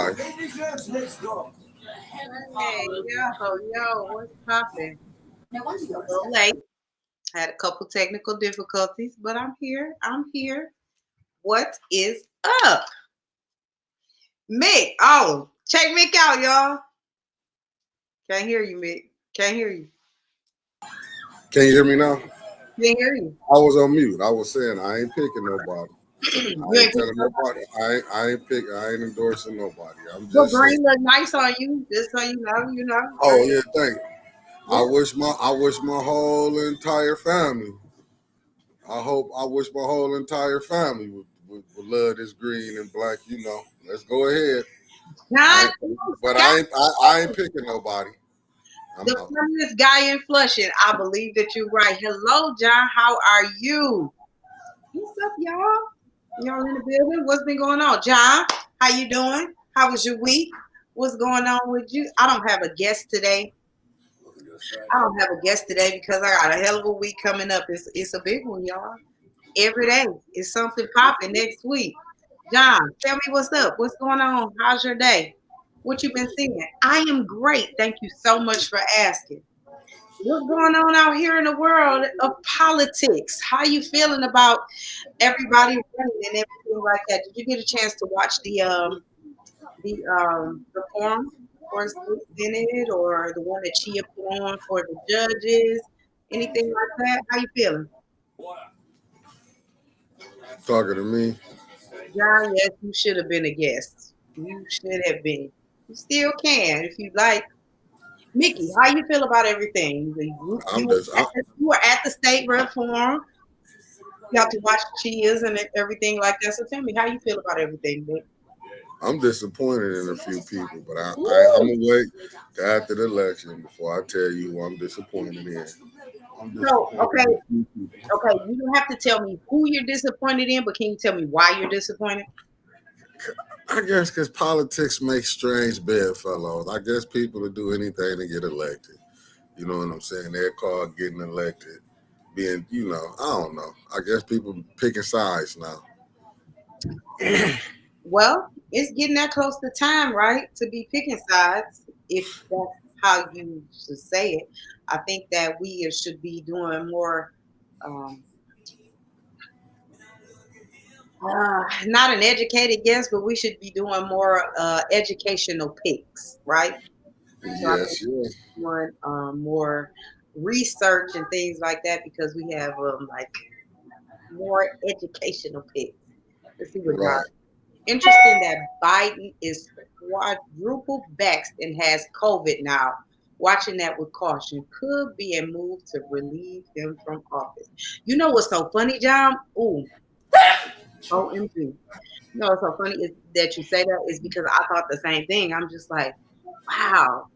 live. Hey, yo, what's poppin'? A little late. Had a couple technical difficulties, but I'm here. I'm here. What is up? Mick. Oh, check Mick out, y'all. Can't hear you, Mick. Can't hear you. Can you hear me now? Can't hear you. I was on mute. I was saying I ain't picking nobody. You I ain't ain't telling picking nobody. I ain't endorsing nobody. I'm Your just saying. green look nice on you, just so you know. Oh yeah, thank you. Yeah. I wish my whole entire family. I wish my whole entire family would love this green and black. Let's go ahead. I John, ain't, but Scott, I ain't picking nobody. I'm the out. funniest guy in Flushing. I believe that you're right. Hello, John. How are you? What's up, y'all? Y'all in the building? What's been going on? John, how you doing? How was your week? What's going on with you? I don't have a guest today. I don't have a guest today because I got a hell of a week coming up. It's a big one, y'all. Every day is something popping next week. John, tell me what's up. What's going on? How's your day? What you been seeing? I am great. Thank you so much for asking. What's going on out here in the world of politics? How you feeling about everybody running and everything like that? Did you get a chance to watch the forum for state senate or the one that Chia put on for the judges? Anything like that? How you feeling? Talking to me. John, yes, you should have been a guest. You should have been. You still can if you like. Mickey, how you feel about everything? I'm just. You were at the state rep forum. You got to watch Chia's and everything like that. So tell me how you feel about everything, Mick. I'm disappointed in a few people, but I'm Ooh. gonna wait till after the election before I tell you who I'm disappointed in. I'm So, disappointed okay, in a few people. okay, you don't have to tell me who you're disappointed in, but can you tell me why you're disappointed? I guess because politics makes strange bedfellows. I guess people will do anything to get elected. You know what I'm saying? They're called getting elected. I don't know. I guess people picking sides now. Well, it's getting that close to time, right? To be picking sides, if that's how you should say it. I think that we should be doing more, um, not an educated guess, but we should be doing more educational picks, right? So I think Yes, yes. doing more research and things like that because we have like more educational picks. Let's see what John. Right. Interesting that Biden is quadruple vaxxed and has COVID now. Watching that with caution could be a move to relieve him from office. You know what's so funny, John? Ooh, OMG. You know what's so funny is that you say that is because I thought the same thing. I'm just like, wow.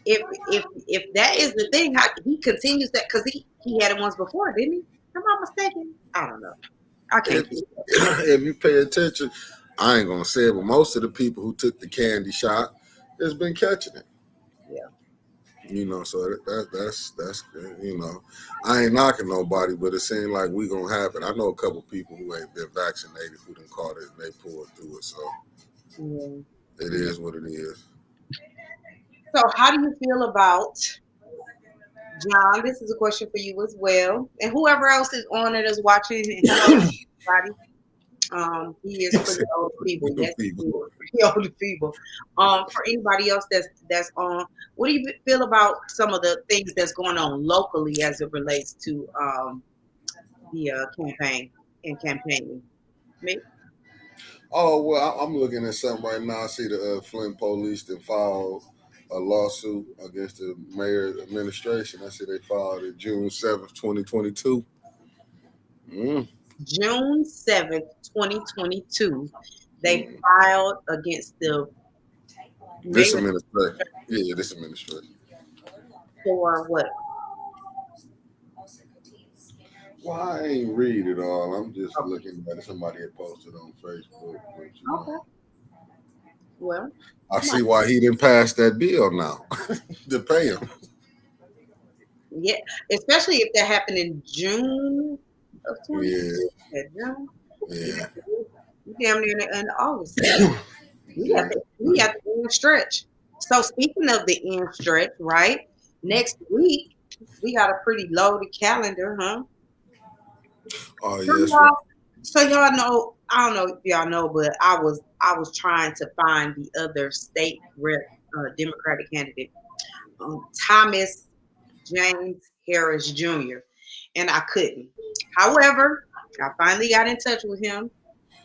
If that is the thing, how he continues that because he had it once before, didn't he? Am I mistaken? I don't know. I can't If, keep up. if you pay attention, I ain't gonna say it, but most of the people who took the candy shot has been catching it. Yeah. So that's I ain't knocking nobody, but it seems like we gonna happen. I know a couple people who ain't been vaccinated who done caught it and they pulled through it. So Yeah. it is what it is. So, how do you feel about John? This is a question for you as well, and whoever else is on it is watching. And hello, everybody. He is for the older people. Yes, he is People. for the older people. For anybody else that's on, what do you feel about some of the things that's going on locally as it relates to the campaign and campaigning? Me? Oh well, I'm looking at something right now. I see the Flint police that filed a lawsuit against the mayor's administration. I see they filed it June 7th, 2022. Mm, June 7th, 2022, they mm. filed against the This mayor administration, yeah, this administration. for what? Well, I ain't read it all. I'm just looking at it. Somebody had posted on Facebook. Okay. Well, I come on. see why he didn't pass that bill now to pay him. Yeah, especially if that happened in June of 2020. Yeah, Yeah, June. You yeah. you damn near in August. We Yeah. at the end stretch. So speaking of the end stretch, right? Next week we got a pretty loaded calendar, huh? Oh So yes, y'all, so y'all know, I don't know if y'all know, but I was trying to find the other state rep Democratic candidate, Thomas James Harris Jr., and I couldn't. However, I finally got in touch with him.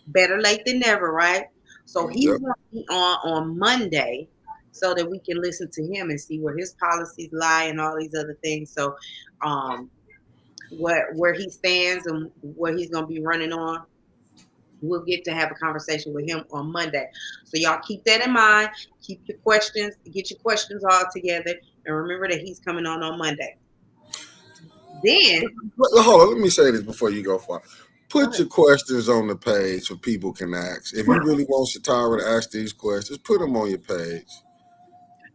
Better late than never, right? So he's yep. going to be on Monday so that we can listen to him and see where his policies lie and all these other things. So, um, where he stands and what he's going to be running on, we'll get to have a conversation with him on Monday. So y'all keep that in mind. Keep your questions, get your questions all together, and remember that he's coming on Monday. Then, Hold on, let me say this before you go far. go Put ahead. your questions on the page so people can ask. If you really want Shatara to ask these questions, put them on your page.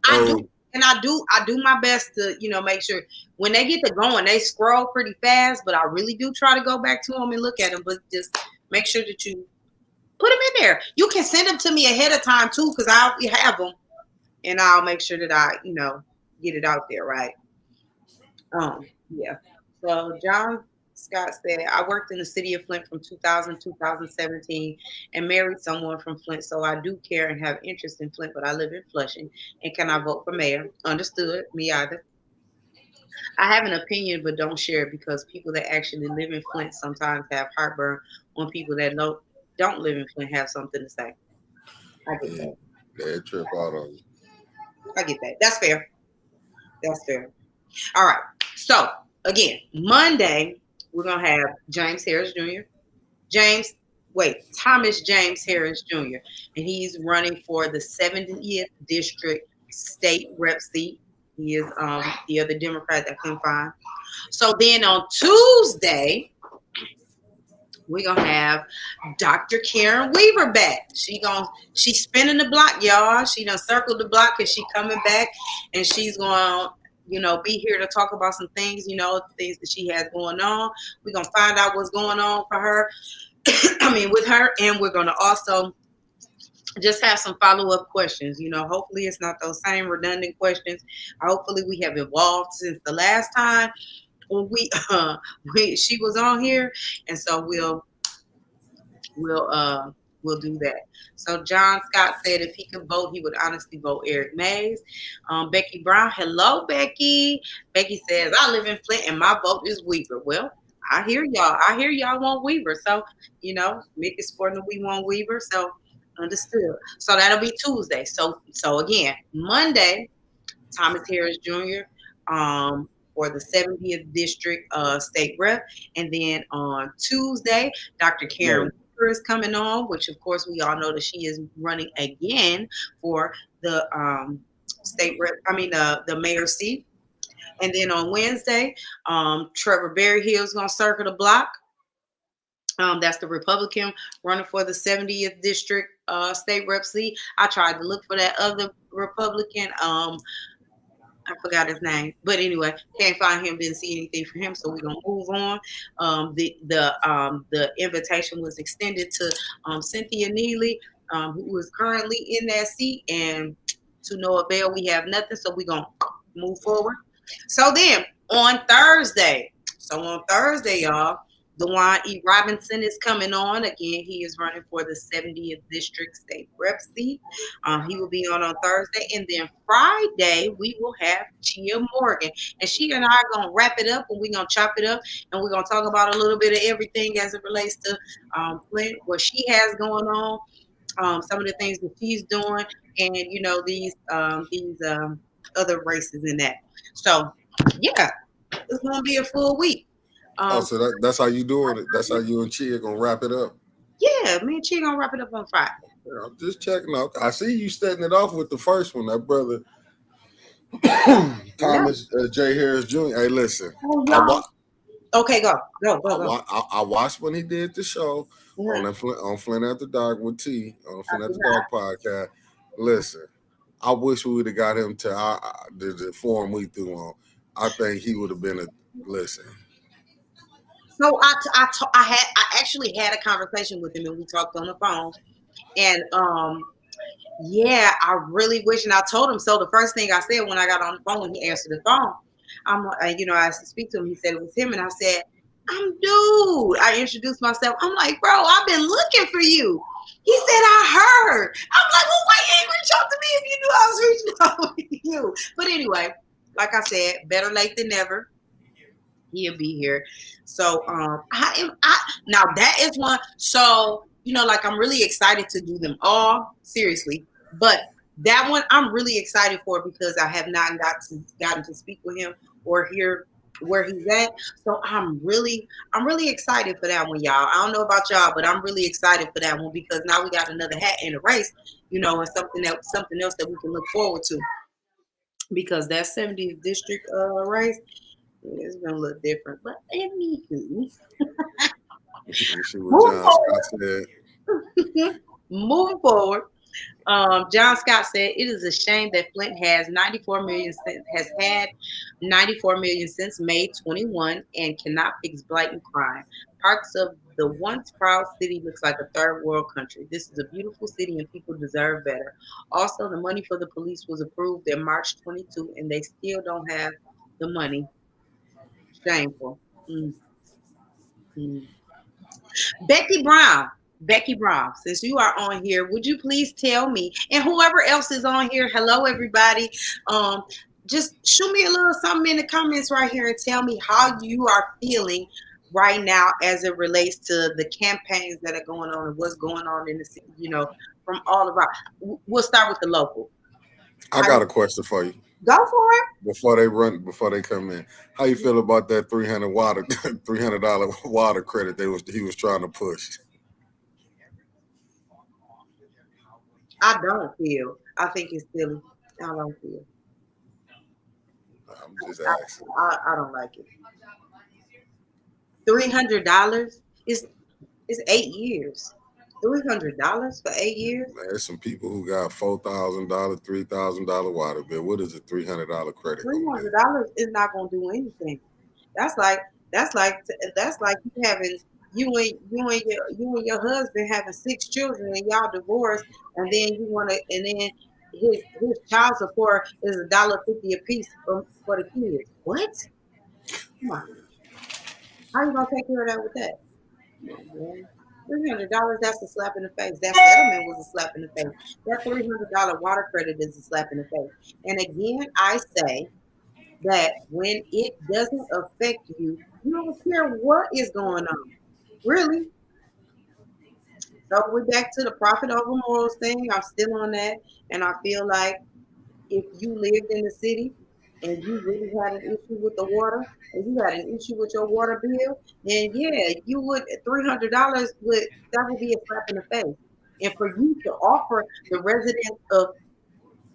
I do, Oh, and I do my best to make sure when they get to going, they scroll pretty fast. But I really do try to go back to them and look at them. But just make sure that you put them in there. You can send them to me ahead of time too, because I'll have them, and I'll make sure that I get it out there right. Yeah. So John Scott said, I worked in the city of Flint from 2000 2017 and married someone from Flint. So I do care and have interest in Flint, but I live in Flushing. And can I vote for mayor? Understood. Me either. I have an opinion, but don't share it because people that actually live in Flint sometimes have heartburn when people that don't live in Flint have something to say. I get yeah, that. they trip out on you. I get that. That's fair. That's fair. All right. So again, Monday, we're going to have James Harris Jr. James, Thomas James Harris Jr., and he's running for the 70th District State Rep seat. He is the other Democrat that I couldn't find. So then on Tuesday, we're gonna have Dr. Karen Weaver back. She's spinning the block, y'all. She done circled the block and she coming back and she's gonna be here to talk about some things, things that she has going on. We're gonna find out what's going on for her. I mean, with her, and we're gonna also just have some follow-up questions. Hopefully it's not those same redundant questions. Hopefully we have evolved since the last time when she was on here, and so we'll we'll do that. So John Scott said if he could vote, he would honestly vote Eric Mays. Becky Brown, hello Becky. Becky says I live in Flint and my vote is Weaver. Well, I hear y'all. I hear y'all want Weaver. So Mick is sporting the we want Weaver. So understood. So that'll be Tuesday. So again, Monday Thomas Harris Jr. For the 70th District State Rep. And then on Tuesday, Dr. Karen Weaver is coming on, which of course we all know that she is running again for the state rep, the mayor seat. And then on Wednesday, Trevor Berryhill is going to circle the block. That's the Republican running for the 70th District State Rep seat. I tried to look for that other Republican. I forgot his name, but anyway, can't find him. Didn't see anything for him, so we're gonna move on. The invitation was extended to Cynthia Neely, who is currently in that seat, and to no avail. We have nothing, so we're gonna move forward. So then on Thursday, y'all, Dewan E. Robinson is coming on again. He is running for the 70th District State Rep seat. He will be on Thursday, and then Friday we will have Chia Morgan, and she and I are gonna wrap it up, and we're gonna chop it up, and we're gonna talk about a little bit of everything as it relates to Flint, what she has going on, some of the things that she's doing, and these other races in that. So yeah, it's gonna be a full week. Oh, Um, so that's how you doing it. That's how you and Chia gonna wrap it up. yeah, me and Chia gonna wrap it up on Friday. Yeah, I'm just checking out. I see you setting it off with the first one. That brother Yeah. Thomas J. Harris Jr. Hey, listen, Oh, I y'all. wa- Okay, go, go, go, go. I watched when he did the show Mhm. on Flint After Dark with T on the I Flint do After not. Dark podcast. Listen, I wish we would have got him to the forum we threw on. I think he would have been a listen. So I actually had a conversation with him and we talked on the phone and Yeah, I really wish, and I told him so. The first thing I said when I got on the phone, when he answered the phone, I asked to speak to him. He said it was him, and I said, "I'm dude." I introduced myself. I'm like, "Bro, I've been looking for you." He said, "I heard." I'm like, "Well, why you ain't reach out to me if you knew I was reaching out to you?" But anyway, like I said, better late than never. He'll be here. So I am I now that is one. So like I'm really excited to do them all seriously, but that one I'm really excited for because I have not gotten to speak with him or hear where he's at. So I'm really excited for that one, y'all. I don't know about y'all, but I'm really excited for that one because now we got another hat in the race, and something else that we can look forward to because that 70th district race it's gonna look different. But anywho, You see what moving John Scott forward. said? Moving forward. John Scott said it is a shame that Flint has had 94 million since May 21 and cannot fix blatant crime. Parts of the once proud city looks like a third world country. This is a beautiful city and people deserve better. Also, the money for the police was approved in March 22 and they still don't have the money. Shameful. Mm, mm. Becky Brown. Becky Brown, since you are on here, would you please tell me, and whoever else is on here, hello everybody. Um, just shoot me a little something in the comments right here and tell me how you are feeling right now as it relates to the campaigns that are going on and what's going on in the city, from all around. We'll start with the local. I How got a question for you go for it. before they come in. How you feel about that 300 $300 water credit he was trying to push? I don't feel. I think it's silly. I don't feel. I'm just I, asking. I don't like it. $300 is 8 years. $300 for 8 years. Man, there's some people who got $4,000, $3,000 water bill. What is a $300 credit Three gonna do? hundred dollars is not gonna do anything. That's like that's like you having you and your husband having 6 children and y'all divorced and then you wanna and then his child support is $1.50 a piece for the kids. What? Come on. How you gonna take care of that with that? Come on, man. $300, that's a slap in the face. That settlement was a slap in the face. That $300 water credit is a slap in the face. And again, I say that when it doesn't affect you, you don't care what is going on. Really. So we're back to the profit over morals thing. I'm still on that. And I feel like if you lived in the city and you really had an issue with the water and you had an issue with your water bill, then yeah, you would $300 would be a slap in the face. And for you to offer the residents of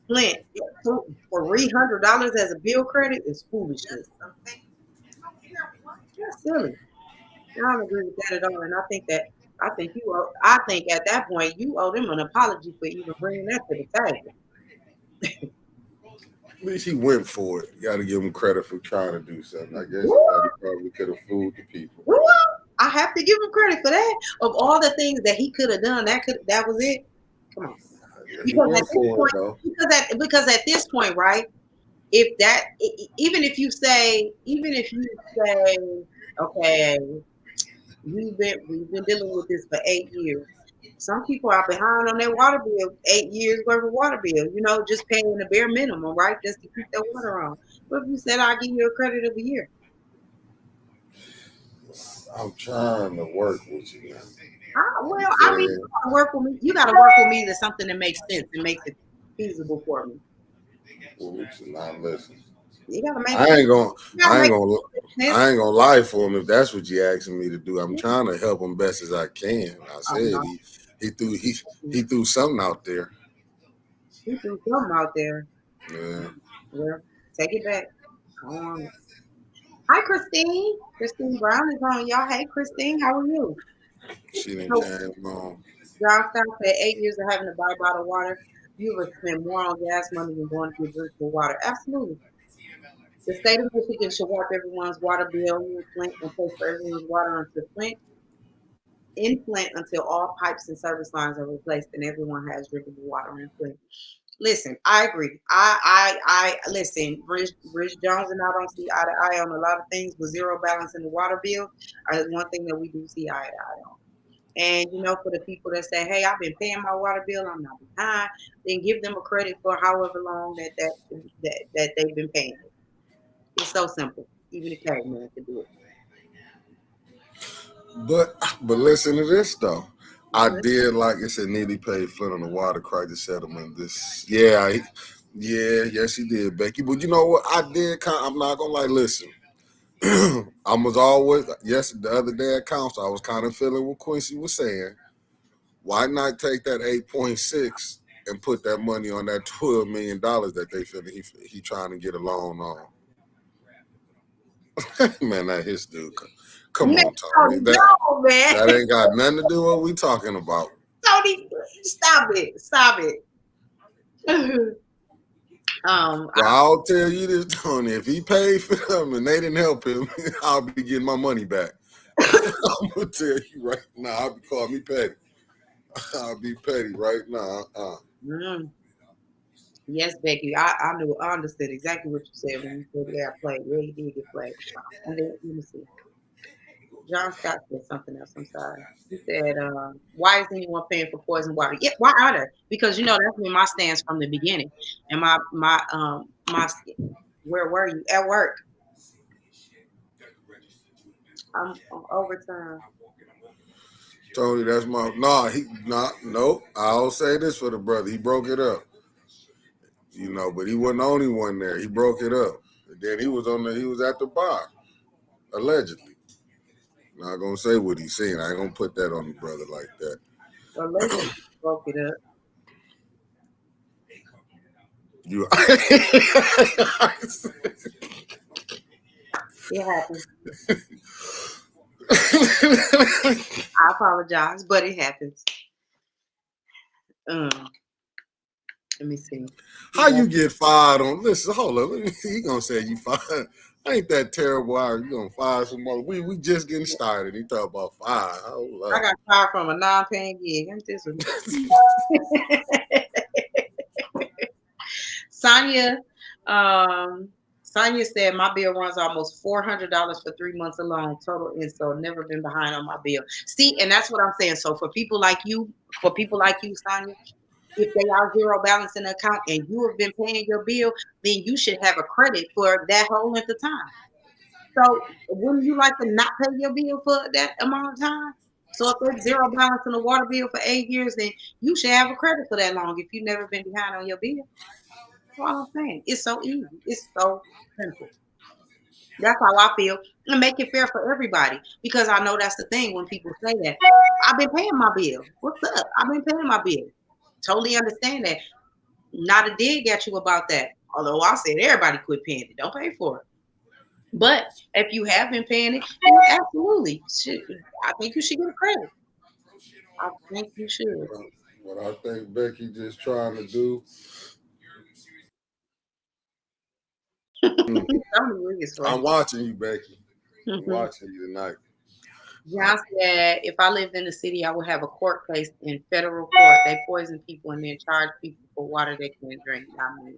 Flint $300 as a bill credit is foolishness. That's silly. I don't agree with that at all. And I think at that point you owe them an apology for even bringing that to the table. At least he went for it. You got to give him credit for trying to do something. I guess he Woo! thought he probably could have fooled the people. Woo! I have to give him credit for that. Of all the things that he could have done, that was it. Come on. Yeah, he Because at went this for it point, though. because at this point, right? If that even if you say, okay, we've been dealing with this for 8 years. Some people are behind on their water bill, 8 years worth of water bill, just paying the bare minimum, right? Just to keep their water on. What if you said I'll give you a credit of a year? I'm trying to work with you now. I'm Well, I mean, saying, you gotta work with me. You gotta work with me to something that makes sense and makes it feasible for me. oops, and I'm listening. You gotta make I ain't gonna, you gotta I ain't make gonna, sense. I ain't gonna lie for him if that's what you asking me to do. I'm trying to help him best as I can. I Oh said no, he threw something out there. he threw something out there. Yeah, Well, take it back. I don't want it. Hi, Christine. Christine Brown is on, y'all. Hey, Christine, how are you? she didn't So, came along. John Scott said 8 years of having to buy bottled water, you would spend more on gas money than going to get drinkable water. Absolutely. The state of Michigan should wipe everyone's water bill in Flint and pay for everyone's water into Flint. in Flint until all pipes and service lines are replaced and everyone has drinkable water in Flint. Listen, I agree. I listen. Rich Jones and I don't see eye to eye on a lot of things, but zero balance in the water bill is one thing that we do see eye to eye on. And for the people that say, "Hey, I've been paying my water bill, I'm not behind," then give them a credit for however long that they've been paying it. It's so simple. Even a caveman can do it. But listen to this though. I What? did, like I said, nearly paid Flint on the water crisis settlement. Yeah, yes, he did, Becky. But you know what? I did. I'm not gonna lie. Listen, I was always, yes. The other day at council, I was kind of feeling what Quincy was saying. Why not take that 8.6 and put that money on that $12 million that they feel he trying to get a loan on? Man, that his dude. Come Man, on, Tony. no, man. That ain't got nothing to do with what we talking about. Tony, stop it. Stop it. Well, I'll tell you this, Tony. If he paid for them and they didn't help him, I'll be getting my money back. I'm gonna tell you right now. I'll be calling me petty. I'll be petty right now. mm, yes, Becky. I understood exactly what you said when you said they got played. Really did get played. And then let me see. John Scott said something else. I'm sorry. He said, "Why is anyone paying for poison water?" Yeah, why are they? Because that's been my stance from the beginning. And my where were you at work? I'm overtime. Tony, that's my nope. I'll say this for the brother. He broke it up. But he wasn't the only one there. He broke it up. And then he was at the bar, allegedly. Not gonna say what he's seen. I ain't gonna put that on the brother like that. Allegedly broke it up. You It happened. I apologize, but it happens. Um, let me see. How you get fired on? Listen, hold on. Let me see. He gonna say you fired. Ain't that terrible? How you gonna fire somebody? We just getting started. He talk about fire. Hold I up. got fired from a non-paying gig. Ain't this one? Sonia, Sonia said my bill runs almost $400 for 3 months alone. Total insult. Never been behind on my bill. See, and that's what I'm saying. So for people like you, Sonia, if they are zero balance in the account and you have been paying your bill, then you should have a credit for that whole length of time. So wouldn't you like to not pay your bill for that amount of time? So if there's zero balance in the water bill for 8 years, then you should have a credit for that long if you've never been behind on your bill. That's all I'm saying. It's so easy. It's so simple. That's how I feel. And make it fair for everybody. Because I know that's the thing when people say that. I've been paying my bill. What's up? I've been paying my bill. Totally understand that. Not a dig at you about that. Although I said everybody quit paying it. Don't pay for it. But if you have been paying it, then absolutely. I think you should get a credit. I think you should. What I think Becky just trying to do. Tony Lee is I'm funny. watching you, Becky. I'm watching you tonight. John said, if I lived in the city, I would have a court case in federal court. They poison people and then charge people for water they can't drink. I mean,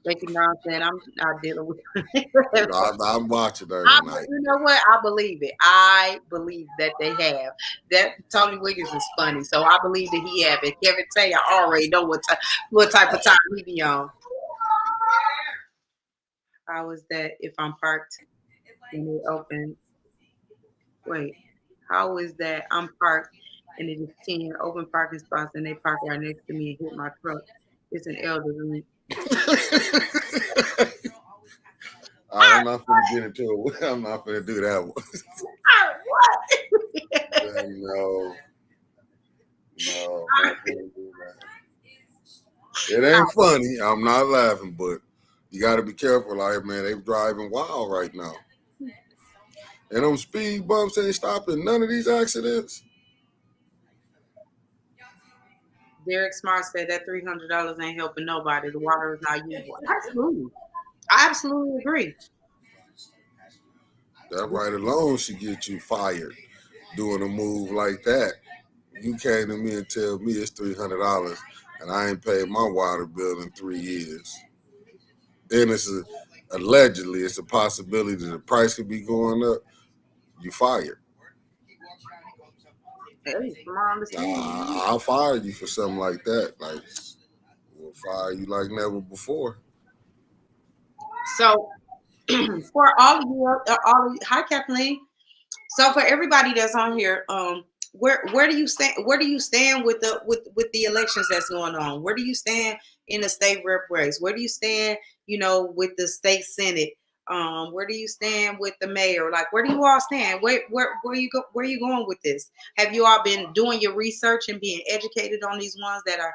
Becky Brown said, I'm not dealing with I'm watching her I, tonight. you know what? I believe it. I believe that they have. That Tony Wiggins is funny, so I believe that he have it. Kevin Taylor already know what type of time he be on. How is that if I'm parked and it open? Wait, how is that I'm parked and it is 10 open parking spots and they park right next to me and hit my truck? It's an elderly. I'm not gonna get into it. I'm not gonna do that one. What? No, I'm not gonna do that. It ain't funny. I'm not laughing, but you got to be careful out here, man. They driving wild right now. And them speed bumps ain't stopping none of these accidents. Derek Smart said that $300 ain't helping nobody. The water is not usable. Absolutely. I absolutely agree. That right alone should get you fired. doing a move like that. You came to me and tell me it's $300 and I ain't paid my water bill in 3 years. Then allegedly it's a possibility that the price could be going up. You fired. Hey, from my understanding. I'll fire you for something like that. Like we'll fire you like never before. So for all of you, hi Kathleen. So for everybody that's on here, where do you stand? Where do you stand with the elections that's going on? Where do you stand in the state rep race? Where do you stand? With the state senate. Where do you stand with the mayor? Like, where do you all stand? Where you go? Where are you going with this? Have you all been doing your research and being educated on these ones that are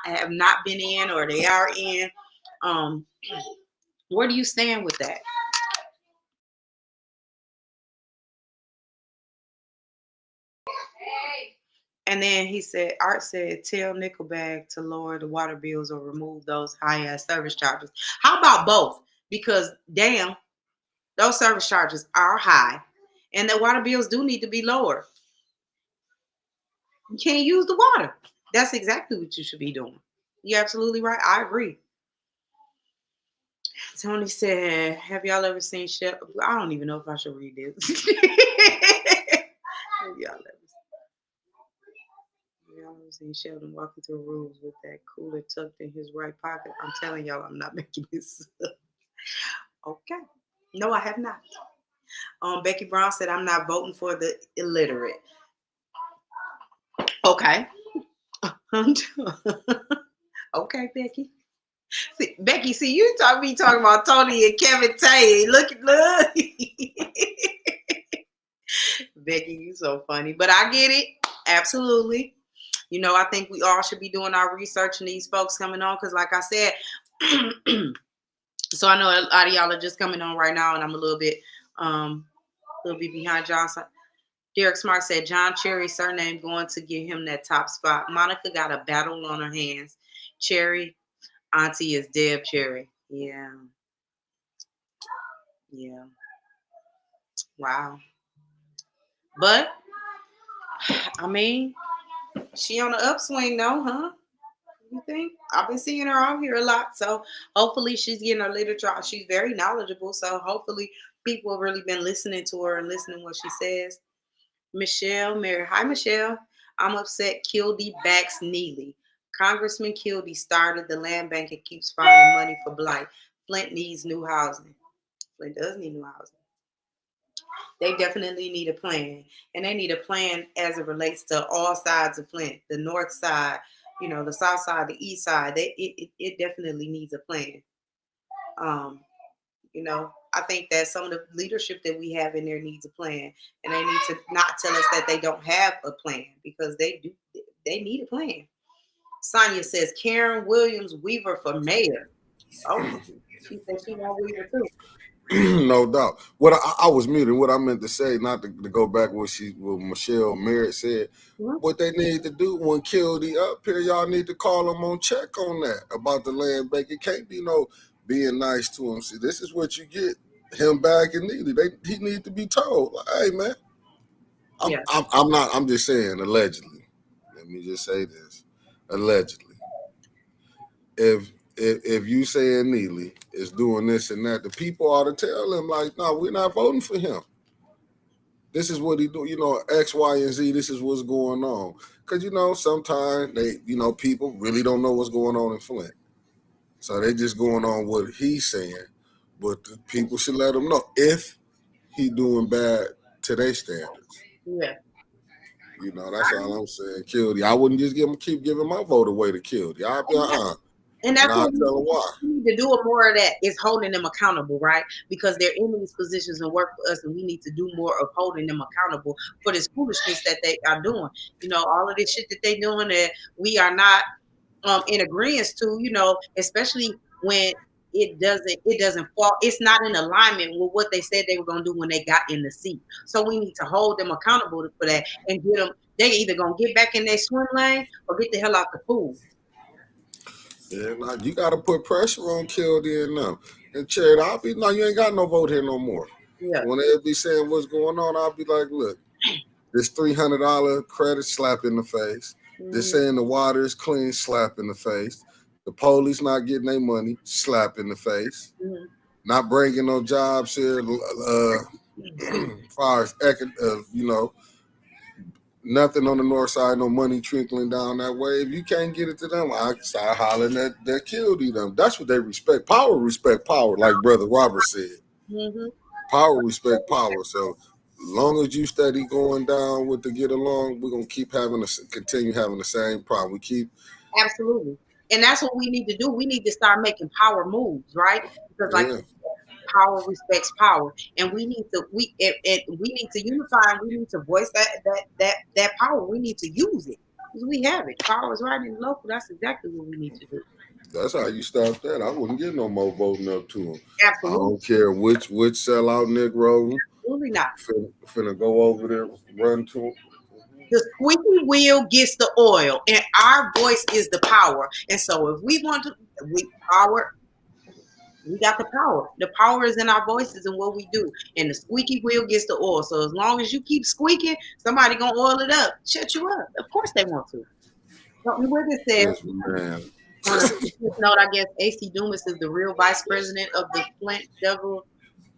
have not been in or they are in? Um, where do you stand with that? And then he said, Art said, tell Nickelback to lower the water bills or remove those high ass service charges. How about both? Because damn, those service charges are high and the water bills do need to be lower. You can't use the water. That's exactly what you should be doing. You're absolutely right. I agree. Tony said, have y'all ever seen I don't even know if I should read this. Have y'all seen Sheldon walking through rooms with that cooler tucked in his right pocket? I'm telling y'all, I'm not making this up. Okay. No, I have not. Becky Brown said, I'm not voting for the illiterate. Okay. Okay, Becky. See, you talking about Tony and Kevin Tay. Look. Becky, you so funny. But I get it. Absolutely. I think we all should be doing our research and these folks coming on because, like I said, so I know a lot of y'all are just coming on right now, and I'm a little bit behind Johnson. Derek Smart said John Cherry surname going to give him that top spot. Monica got a battle on her hands. Cherry, auntie is Deb Cherry. Yeah. Wow. But I mean, she on the upswing though, huh? You think? I've been seeing her out here a lot. So hopefully she's getting her literature. She's very knowledgeable. So hopefully people have really been listening to her and listening to what she says. Michelle Mary. Hi, Michelle. I'm upset Kildee backs Neely. Congressman Kildee started the land bank and keeps finding money for blight. Flint needs new housing. Flint does need new housing. They definitely need a plan. And they need a plan as it relates to all sides of Flint. The north side, the south side, the east side. It definitely needs a plan. I think that some of the leadership that we have in there needs a plan. And they need to not tell us that they don't have a plan because they do. They need a plan. Sonia says Karen Williams Weaver for mayor. Oh, she said she want Weaver too. No doubt. What I was muted. What I meant to say, not to go back what Michelle Merritt said. Mm-hmm. What they need to do when Kildee up here, y'all need to call them on check on that about the land bank. It can't be no being nice to him. See, this is what you get. Him back and Neely. He need to be told. Like, hey man, I'm not. I'm just saying allegedly. Let me just say this. Allegedly, if you saying Neely is doing this and that, the people ought to tell him like, no, we're not voting for him. This is what he do, X, Y, and Z. This is what's going on. Because sometimes people really don't know what's going on in Flint, so they just going on what he's saying. But the people should let him know if he doing bad to their standards. Yeah. That's all I'm saying. Kildee. I wouldn't just keep giving my vote away to Kildee. I'd be And that's what we need to do more of that is holding them accountable, right? Because they're in these positions and work for us, and we need to do more of holding them accountable for this foolishness that they are doing. All of this shit that they're doing that we are not in agreement to, especially when it doesn't fall. It's not in alignment with what they said they were going to do when they got in the seat. So we need to hold them accountable for that and get them. They either going to get back in their swim lane or get the hell out the pool. Yeah, you got to put pressure on Kildee and them. And Cherry, you ain't got no vote here no more. Yeah. When they be saying what's going on, I'll be like, look, This $300 credit, slap in the face. This Mm-hmm. saying the water is clean, slap in the face. The police not getting their money, slap in the face. Mm-hmm. Not bringing no jobs here, Excuse me. as far as nothing on the north side, no money trickling down that way. If you can't get it to them, I start hollering at that killed them. That's what they respect. Power, respect power, like Brother Robert said. Mm-hmm. Power, respect power. So long as you steady going down with the get along, we're gonna continue having the same problem. We keep Absolutely. And that's what we need to do. We need to start making power moves, right? Because like yeah. power respects power, and we need to we need to unify, and we need to voice that power. We need to use it because we have it. Power is right in the local. That's exactly what we need to do. That's how you stop that. I wouldn't get no more voting up to him. I Absolutely, don't care which sellout Negro absolutely not. finna go over there, run to him. The squeaky wheel gets the oil, and our voice is the power. And so, if we want to, we power. We got the power. The power is in our voices and what we do. And the squeaky wheel gets the oil. So as long as you keep squeaking, somebody gonna oil it up, shut you up. Of course they want to. Something with it says Yes, man. on a serious note, I guess AC Dumas is the real vice president of the Flint Devil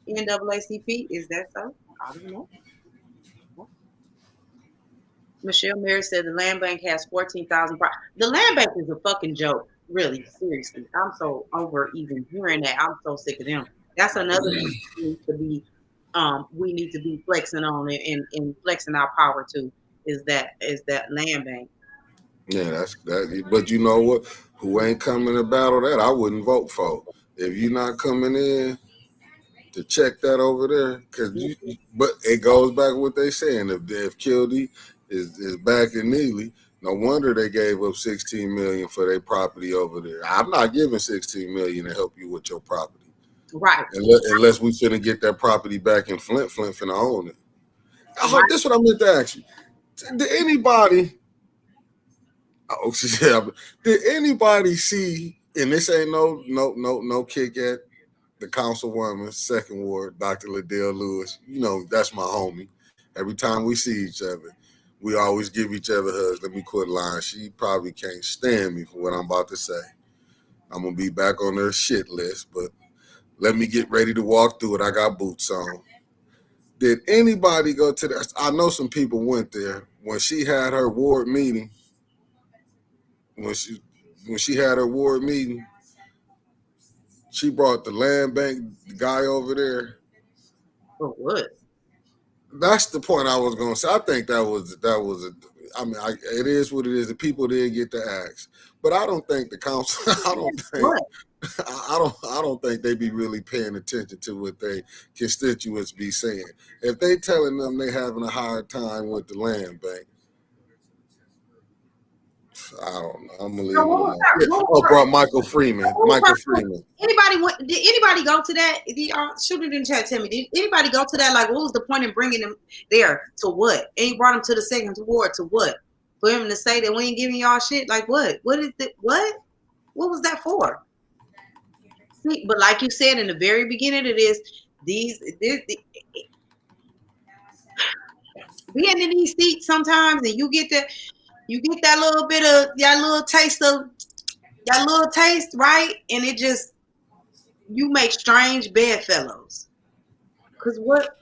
NAACP. Is that so? I don't know. Michelle Mary said the land bank has 14,000. The land bank is a fucking joke. Really, seriously. I'm so over even hearing that. I'm so sick of them. That's another thing we need to be flexing on and flexing our power to is that land bank. Yeah, that's that. But you know what? Who ain't coming to battle that? I wouldn't vote for. If you're not coming in to check that over there, but it goes back to what they saying. If Kildee is back in Neely, no wonder they gave up 16 million for their property over there. I'm not giving 16 million to help you with your property, Right. unless we finna get that property back in Flint. Flint finna own it. Oh, Right. this is what I meant to ask you. Did anybody? Oh, yeah. Did anybody see? And this ain't no kick at the councilwoman, second ward, Dr. Liddell Lewis. You know, that's my homie. Every time we see each other, we always give each other hugs. Let me quit lying. She probably can't stand me for what I'm about to say. I'm gonna be back on her shit list, but let me get ready to walk through it. I got boots on. Did anybody go to that? I know some people went there when she had her ward meeting. When she had her ward meeting, she brought the land bank guy over there. For what? That's the point I was going to say. I think that was it is what it is. The people did get to ask, but I don't think the council. What? I don't think they be really paying attention to what they constituents be saying. If they telling them they having a hard time with the land bank, I don't know. I'm gonna leave So it what was alone. that? Yeah. What Oh, was brought Michael Freeman. Michael Freeman. Did anybody go to that? Shoot it in chat. Tell me. Did anybody go to that? Like, what was the point in bringing them there? To what? And he brought him to the second ward. To what? For him to say that we ain't giving y'all shit? Like, what? What is it? What? What was that for? See, but like you said in the very beginning of this, being in these seats sometimes, and you get that little bit of that little taste, right? And it just you make strange bedfellows. Cause what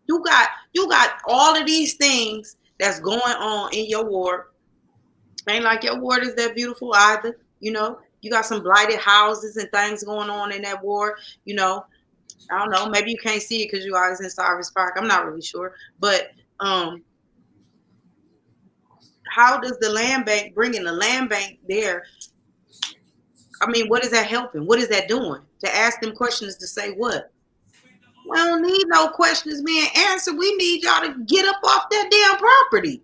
you got all of these things that's going on in your ward. Ain't like your ward is that beautiful either. You know, you got some blighted houses and things going on in that ward. You know, I don't know. Maybe you can't see it because you always in Cyrus Park. I'm not really sure, but how does the land bank bringing the land bank there? I mean, what is that helping? What is that doing? To ask them questions to say what? We don't need no questions being answered. We need y'all to get up off that damn property.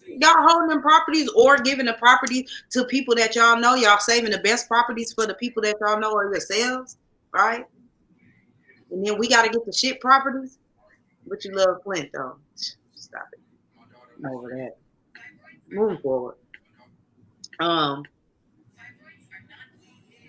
Y'all holding them properties or giving the property to people that y'all know. Y'all saving the best properties for the people that y'all know or yourselves, right? And then we got to get the shit properties. But you love Flint, though. Stop it. I'm over that. Moving forward.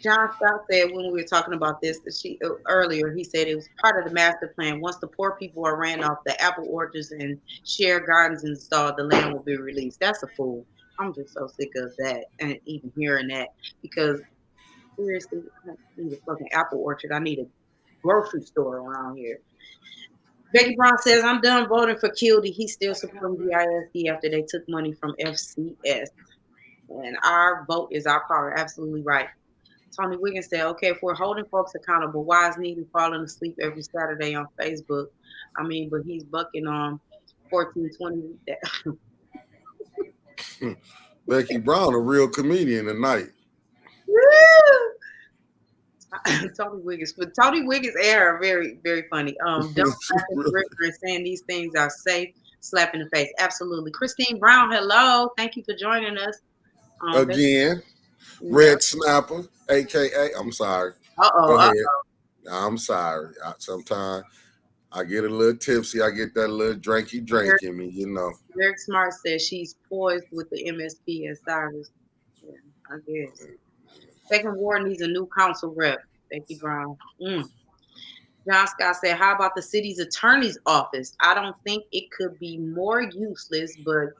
John Stott said when we were talking about this that earlier, he said it was part of the master plan. Once the poor people are ran off, the apple orchards and shared gardens installed, the land will be released. That's a fool. I'm just so sick of that and even hearing that because seriously, I need a fucking apple orchard. I need a grocery store around here. Becky Brown says, I'm done voting for Kildy. He's still supporting BISD after they took money from FCS. And our vote is our power. Absolutely right. Tony Wiggins said, okay, if we're holding folks accountable, why is Neely falling asleep every Saturday on Facebook? I mean, but he's bucking on 1420. Becky Brown, a real comedian tonight. Tony Wiggins. But Tony Wiggins and her are very, very funny. Don't laugh in the river and saying these things are safe. Slap in the face. Absolutely. Christine Brown, hello. Thank you for joining us. Again, Red Snapper, aka. I'm sorry. Go ahead. I'm sorry. Sometimes I get a little tipsy. I get that little drinky drink in me, you know. Eric Smart says she's poised with the MSP and Cyrus. Yeah, I guess. Second Ward needs a new council rep. Becky Brown. John Scott said, how about the city's attorney's office? I don't think it could be more useless, but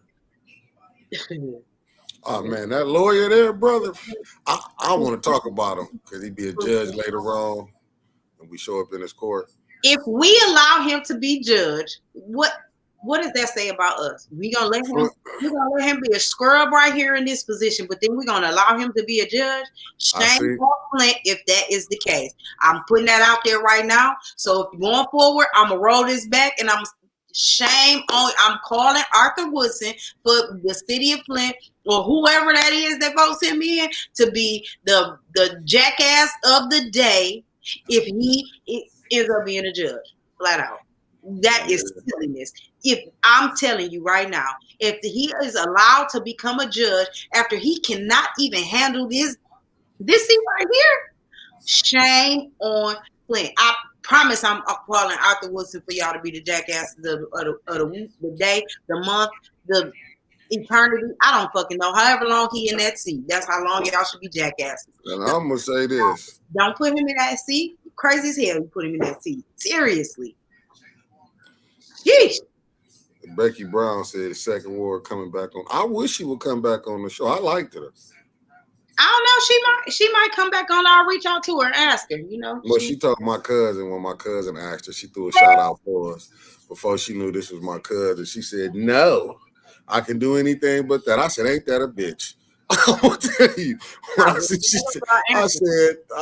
oh man, that lawyer there, brother. I want to talk about him because he'd be a judge later on, and we show up in his court. If we allow him to be judge, what does that say about us? We're gonna let him be a scrub right here in this position, but then we're gonna allow him to be a judge. Shame on Flint if that is the case. I'm putting that out there right now. So if going forward, I'm gonna roll this back and I'm calling Arthur Woodson for the city of Flint or whoever that is that votes him in to be the jackass of the day if he ends up being a judge, flat out. That is silliness. If I'm telling you right now, if he is allowed to become a judge after he cannot even handle this seat right here, shame on Flint. I promise I'm calling Arthur Woodson for y'all to be the jackasses of the week, the day, the month, the eternity. I don't fucking know. However long he in that seat, that's how long y'all should be jackasses. And I'm gonna say this: don't put him in that seat. Crazy as hell, you put him in that seat. Seriously. Yeesh. Becky Brown said the second ward coming back on. I wish she would come back on the show. I liked her. I don't know. She might come back on. I'll reach out to her and ask her, you know. Well, she told my cousin when my cousin asked her, she threw a shout out for us before she knew this was my cousin. She said, no, I can do anything but that. I said, ain't that a bitch? I'm gonna tell you. I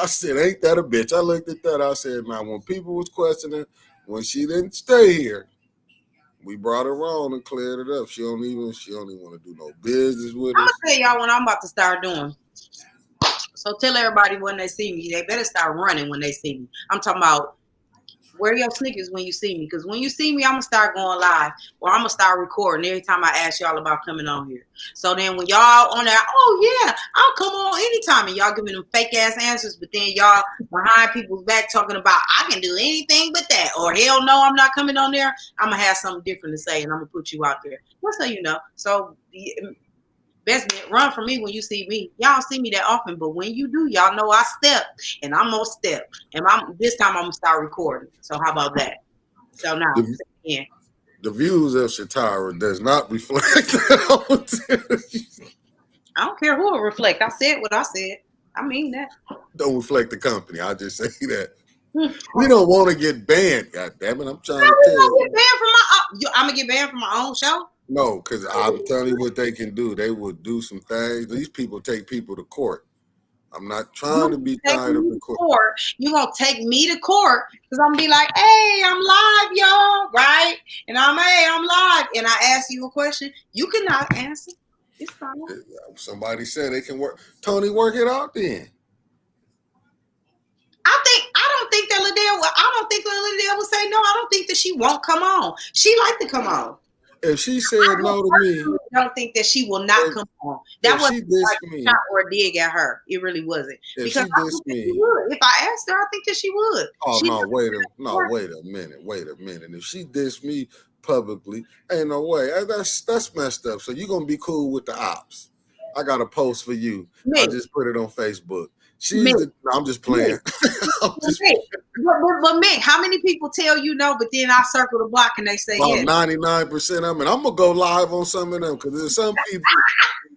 said, ain't that a bitch? I looked at that. I said, now when people was questioning, when she didn't stay here, we brought her on and cleared it up. She don't even want to do no business with us. I'm gonna tell y'all what I'm about to start doing. So tell everybody when they see me, they better start running when they see me. I'm talking about wear your sneakers when you see me, because when you see me, I'm gonna start going live or I'm gonna start recording every time I ask y'all about coming on here. So then when y'all on there, oh yeah, I'll come on anytime, and y'all giving them fake ass answers, but then y'all behind people's back talking about I can do anything but that, or hell no, I'm not coming on there. I'm gonna have something different to say, and I'm gonna put you out there. Just so you know. So best bet, run from me when you see me. Y'all don't see me that often, but when you do, y'all know I step, and I'm gonna step, and this time I'm gonna start recording. So how about that? So now, the views of Shatara does not reflect. I don't care who it reflect. I said what I said. I mean that. Don't reflect the company. I just say that. We don't want to get banned. God damn it! I'm trying to tell you. I'm gonna get banned from my own show. No, because I'm telling you what they can do. They will do some things. These people take people to court. I'm not trying to be tied up in court. You're going to take me to court because I'm going to be like, hey, I'm live, y'all, right? And I'm live. And I ask you a question. You cannot answer. It's fine. Somebody said they can work. Tony, work it out then. I don't think that Liddell will say no. I don't think that she won't come on. She like to come on. If she said no to me, I don't think that she will not come on. That wasn't like a shot or a dig at her. It really wasn't. If because she dissed me, if I asked her, I think that she would. Oh wait a minute. If she dissed me publicly, ain't no way. That's messed up. So you're gonna be cool with the ops. I got a post for you. I Mick, just put it on Facebook. She's Mick, the. No, I'm just Mick, playing. I'm just Mick. But Mick, how many people tell you no, but then I circle the block and they say about yes? 99% of them. And I'm gonna go live on some of them because there's some people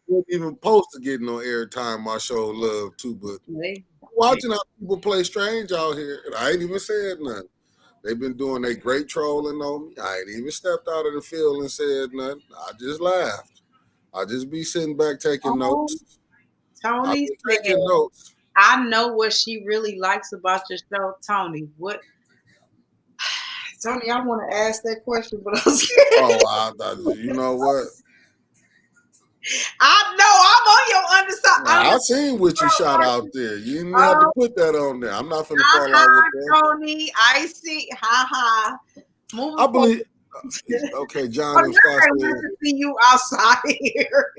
who don't even post to getting on airtime. I show love too, but Hey, watching how people play strange out here, and I ain't even said nothing. They've been doing a great trolling on me. I ain't even stepped out of the field and said nothing. I just laughed. I just be sitting back taking oh, notes. I've Tony been said, taking notes. I know what she really likes about your show, Tony. What, Tony? I want to ask that question, but I'm scared. Oh, you know what? I know I'm on your underside. I seen what you shot out there. You didn't have to Oh, put that on there. I'm not finna ha fall ha, out with that. Tony. I see. Ha ha. Moving I forward. believe. Okay, Oh, John and now Scott I said. want to see you outside here.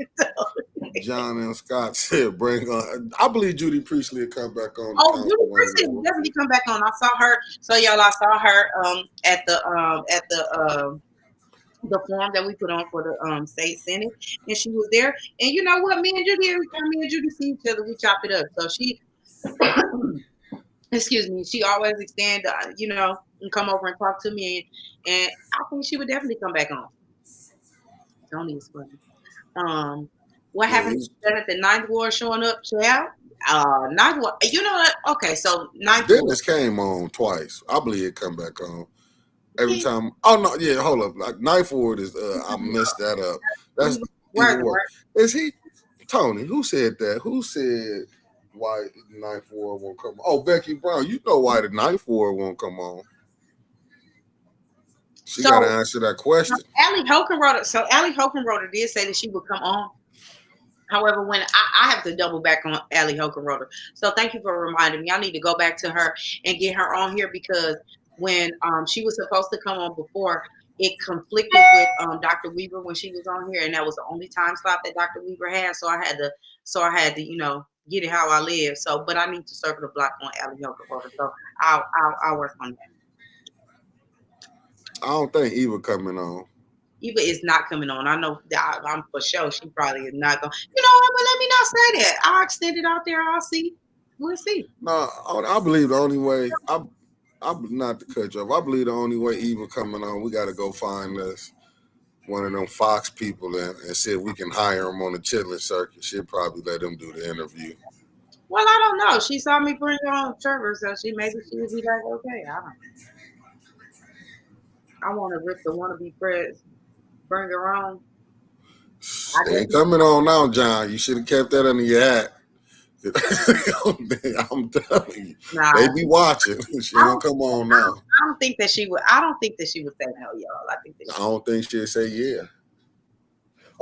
John and Scott said, "Bring on." I believe Judy Priestley will come back on the Oh, Judy councilwoman. Christie will definitely come back on. I saw her. So y'all, I saw her at the forum that we put on for the state senate, and she was there. And you know what? Me and Judy, every time me and Judy see each other, we chop it up. So she, excuse me, she always extend, and come over and talk to me, and I think she would definitely come back on. Tony is funny. Um, what Yeah, happened at the ninth ward showing up, child? Ninth ward. You know what? Okay, so ninth ward. Dennis came on twice. I believe it come back on every Yeah, time. Oh no, yeah, hold up. Like Knife Ward is. I messed that up. That's even working, worse. right? Is he Tony? Who said that? Who said why Knife Ward won't come? Oh, Becky Brown. You know why the Knife Ward won't come on? She So got to answer that question. Allie Hokenroder. So Allie Hokenroder did say that she would come on. However, when I have to double back on Allie Hokenroder. So thank you for reminding me. I need to go back to her and get her on here because when she was supposed to come on before, it conflicted with Dr. Weaver when she was on here, and that was the only time slot that Dr. Weaver had. So I had to, get it how I live. So, but I need to circle the block on Allie Hokenroder. So I'll work on that. I don't think Eva coming on. Eva is not coming on. I know that I'm for sure she probably is not going. You know what? But let me not say that. I'll extend it out there. I'll see. We'll see. No, I believe the only way. I'm not to cut you off. I believe the only way Eva coming on, we got to go find us one of them Fox people and see if we can hire him on the chitlin circuit. She'll probably let him do the interview. Well, I don't know. She saw me bring her on Trevor, so maybe she would be like, okay, I don't know. I want to rip the wannabe press, bring her on. I They guess ain't coming on now, John. You should have kept that under your hat. I'm telling you, nah. they be watching. She ain't gonna come on now. I don't think that she would. I don't think that she would say no, y'all. I think that I she. don't think she'll say yeah.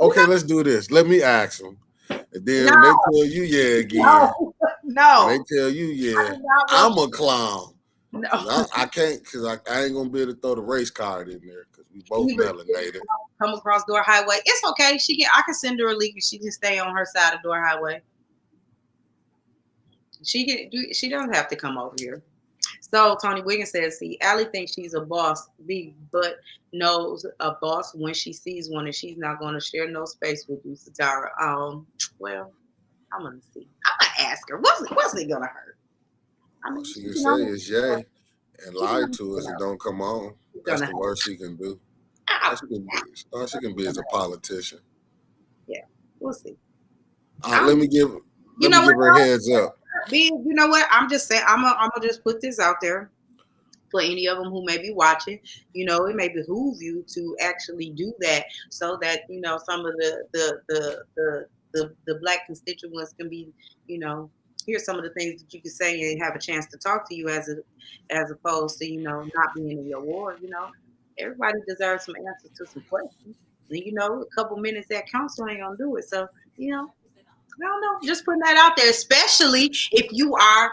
You Okay, let's do this. Let me ask them. And then know, when they tell you yeah again, no, when no. they tell you I yeah, do not I'm want a clown. no. I can't because I ain't gonna be able to throw the race card in there because we both Eva melanated. come across Door Highway. It's okay. I can send her a link and she can stay on her side of Door Highway. She doesn't have to come over here. So Tony Wiggins says, see, Allie thinks she's a boss, but knows a boss when she sees one, and she's not going to share no space with you, Satara. Well, I'm gonna see. I'm gonna ask her. What's it gonna hurt? I All mean, she she's can say is yay and lie gonna, to us and don't come on. she's That's gonna the worst she can do. ah, All she can be is a politician. yeah, we'll see. Let me give You know what? her a heads up. You know what? I'm just saying. I'm gonna just put this out there for any of them who may be watching. It may behoove you to actually do that so that some of the black constituents can be hear some of the things that you can say and have a chance to talk to you as opposed to not being in your ward. Everybody deserves some answers to some questions. And a couple minutes at council ain't gonna do it. So I don't know. Just putting that out there, especially if you are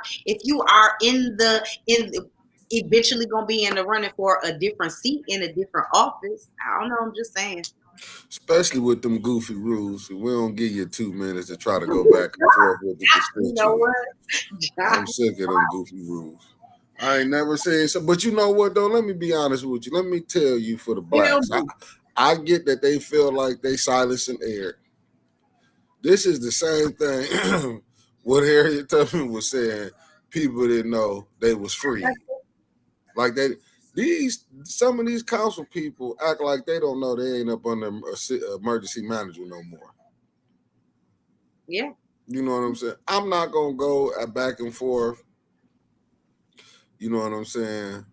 in the eventually gonna be in the running for a different seat in a different office. I don't know. I'm just saying. Especially with them goofy rules. We don't give you 2 minutes to try to go back and forth with the You know constituents. what? I'm sick of them goofy rules. I ain't never seen so, but you know what though? Let me be honest with you. Let me tell you for the blacks. I get that they feel like they silencing air. This is the same thing what Harriet Tubman was saying. People didn't know they was free. Like they these some of these council people act like they don't know they ain't up under emergency management no more. Yeah. You know what I'm saying? I'm not gonna go back and forth. You know what I'm saying?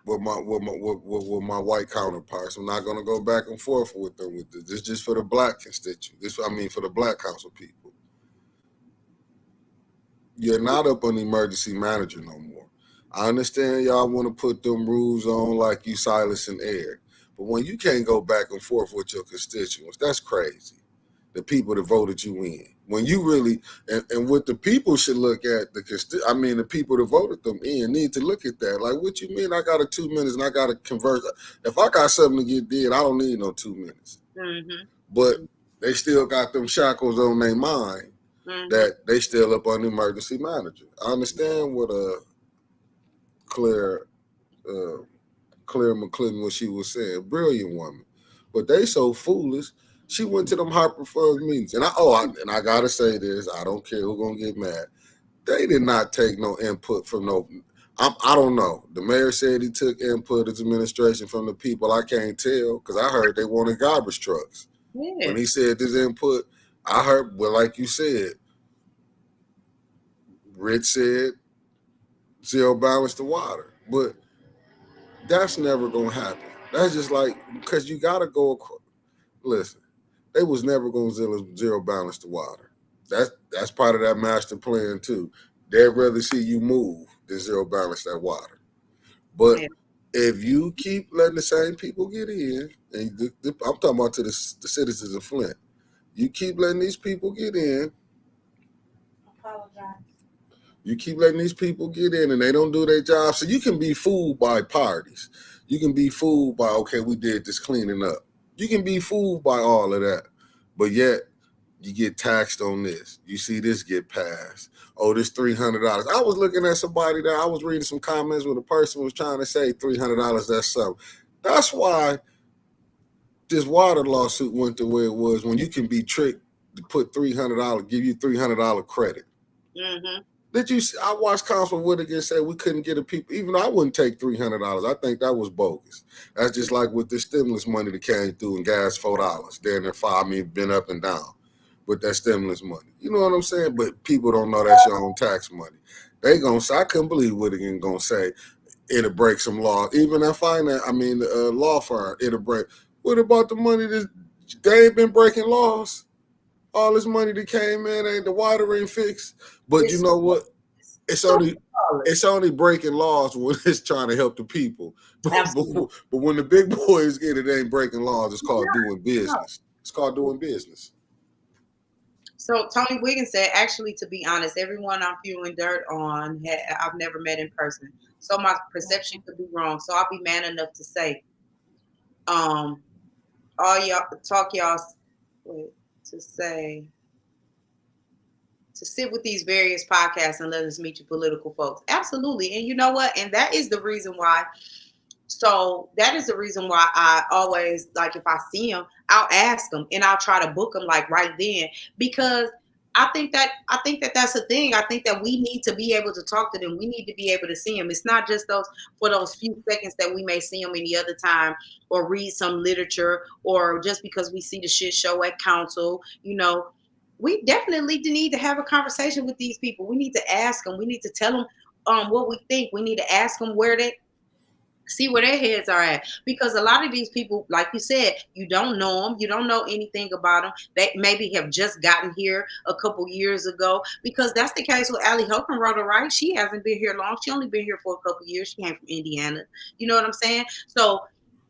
With my white counterparts, I'm not gonna go back and forth with them with this. This just for the black constituent. This I mean for the black council people. You're not up on emergency manager no more. I understand y'all want to put them rules on like you Silas and Air, but when you can't go back and forth with your constituents, that's crazy. The people that voted you in. When you really and what the people should look at the people that voted them in need to look at that. Like, what you mean? I got a 2 minutes and I got to convert. If I got something to get did, I don't need no 2 minutes. Mm-hmm. But they still got them shackles on their mind that they still up on the emergency manager. I understand what Claire Claire McClinton what she was saying, brilliant woman, but they so foolish. She went to them Harper Funds meetings, and I gotta say this. I don't care who's gonna get mad. They did not take no input from no. I don't know. The mayor said he took input as administration from the people. I can't tell because I heard they wanted garbage trucks. Yeah. When he said this input, I heard. Well, like you said, Rich said zero balance to water, but that's never gonna happen. That's just like because you gotta go across. Listen, they was never gonna zero balance to water. That's part of that master plan too. They'd rather see you move than zero balance that water. But Yeah. if you keep letting the same people get in, and I'm talking about to the citizens of Flint, you keep letting these people get in. Apologize. You keep letting these people get in and they don't do their job. So you can be fooled by parties. You can be fooled by, okay, we did this cleaning up. You can be fooled by all of that. But yet you get taxed on this. You see this get passed. Oh, this $300. I was looking at somebody that I was reading some comments where the person was trying to say $300, that's something. That's why this water lawsuit went the way it was when you can be tricked to put $300, give you $300 credit. Mm-hmm. Did you? I watched Councilman Whitaker say we couldn't get a people. Even I wouldn't take $300. I think that was bogus. That's just like with the stimulus money that came through and gas $4. Then at five, I mean, been up and down with that stimulus money. You know what I'm saying? But people don't know that's your own tax money. They gonna say I couldn't believe Whitaker gonna say it'll break some law. Even that finance, law firm, it'll break. What about the money that they ain't been breaking laws? All this money that came in, ain't the water ain't fixed. But you know what? It's only breaking laws when it's trying to help the people. But when the big boys get it, ain't breaking laws. It's called doing business. It's called doing business. So Tony Wiggins said, actually, to be honest, everyone I'm spewing dirt on, I've never met in person. So my perception could be wrong. So I'll be man enough to say, all y'all talk y'all wait, to say to sit with these various podcasts and let us meet you political folks. Absolutely. And you know what? And that is the reason why. So that is the reason why I always, like, if I see them, I'll ask them and I'll try to book them like right then, because I think that that's a thing. I think that we need to be able to talk to them. We need to be able to see them. It's not just those few seconds that we may see them any other time or read some literature or just because we see the shit show at council, we definitely need to have a conversation with these people. We need to ask them. We need to tell them what we think. We need to ask them see where their heads are at, because a lot of these people, like you said, you don't know them, you don't know anything about them. They maybe have just gotten here a couple years ago, because that's the case with Allie Hokenroder, right? She hasn't been here long. She only been here for a couple years. She came from Indiana. You know what I'm saying? So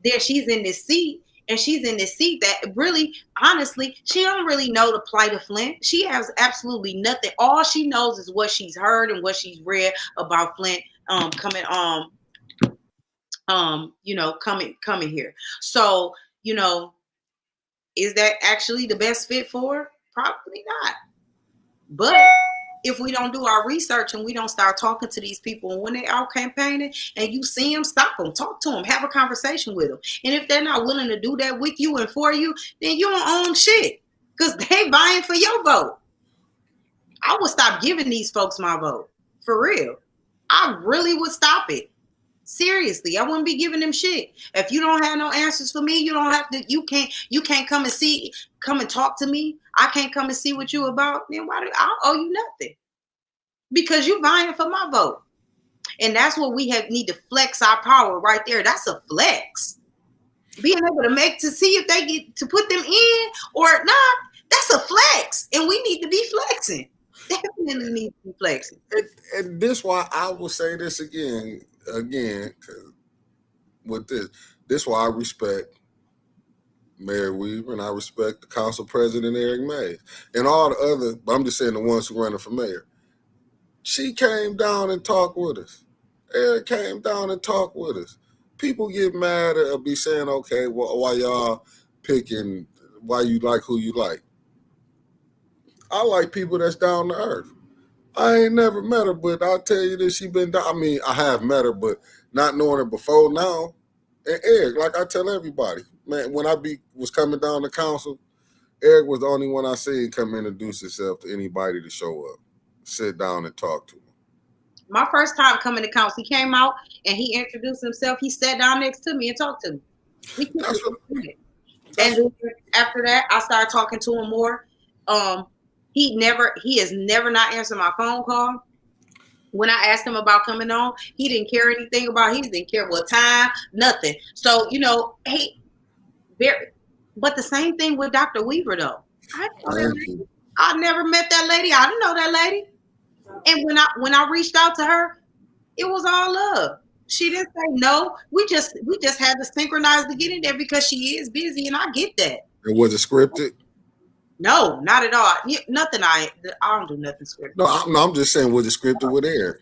there she's in this seat, and she's in this seat that really, honestly, she don't really know the plight of Flint. She has absolutely nothing. All she knows is what she's heard and what she's read about Flint coming coming here. So, is that actually the best fit for her? Probably not. But if we don't do our research and we don't start talking to these people when they out campaigning and you see them, stop them, talk to them, have a conversation with them. And if they're not willing to do that with you and for you, then you don't own shit. because they vying for your vote. I would stop giving these folks my vote. For real. I really would stop it. Seriously, I wouldn't be giving them shit. If you don't have no answers for me, you don't have to. You can't come and talk to me. I can't come and see what you about. Then why do I don't owe you nothing? Because you vying for my vote, and that's what we need to flex our power right there. That's a flex. Being able to make to see if they get to put them in or not. That's a flex, and we need to be flexing. Definitely need to be flexing. And this why I will say this again, 'cause with this why I respect Mayor Weaver and I respect the council president Eric Mays and all the other. But I'm just saying the ones who running for mayor. She came down and talked with us. Eric came down and talked with us. People get mad or be saying, okay, well, why y'all picking? Why you like who you like? I like people that's down to earth. I ain't never met her, but I'll tell you this, she been down. I mean, I have met her, but not knowing her before now. And Eric, like I tell everybody, man, when was coming down to council, Eric was the only one I seen come introduce himself to anybody to show up, sit down and talk to him. My first time coming to council, he came out and he introduced himself. He sat down next to me and talked to me. We That's what, and that's then after that, I started talking to him more. He has never not answered my phone call. When I asked him about coming on, he didn't care anything about. He didn't care what time, nothing. So hey, very. But the same thing with Dr. Weaver though. I know that thank lady. you. I never met that lady. I didn't know that lady. And when I reached out to her, it was all love. She didn't say no. We just had to synchronize to get in there because she is busy, and I get that. And was it scripted? No, not at all. Nothing. I don't do nothing No, scripted. I'm just saying, was it scripted with Eric?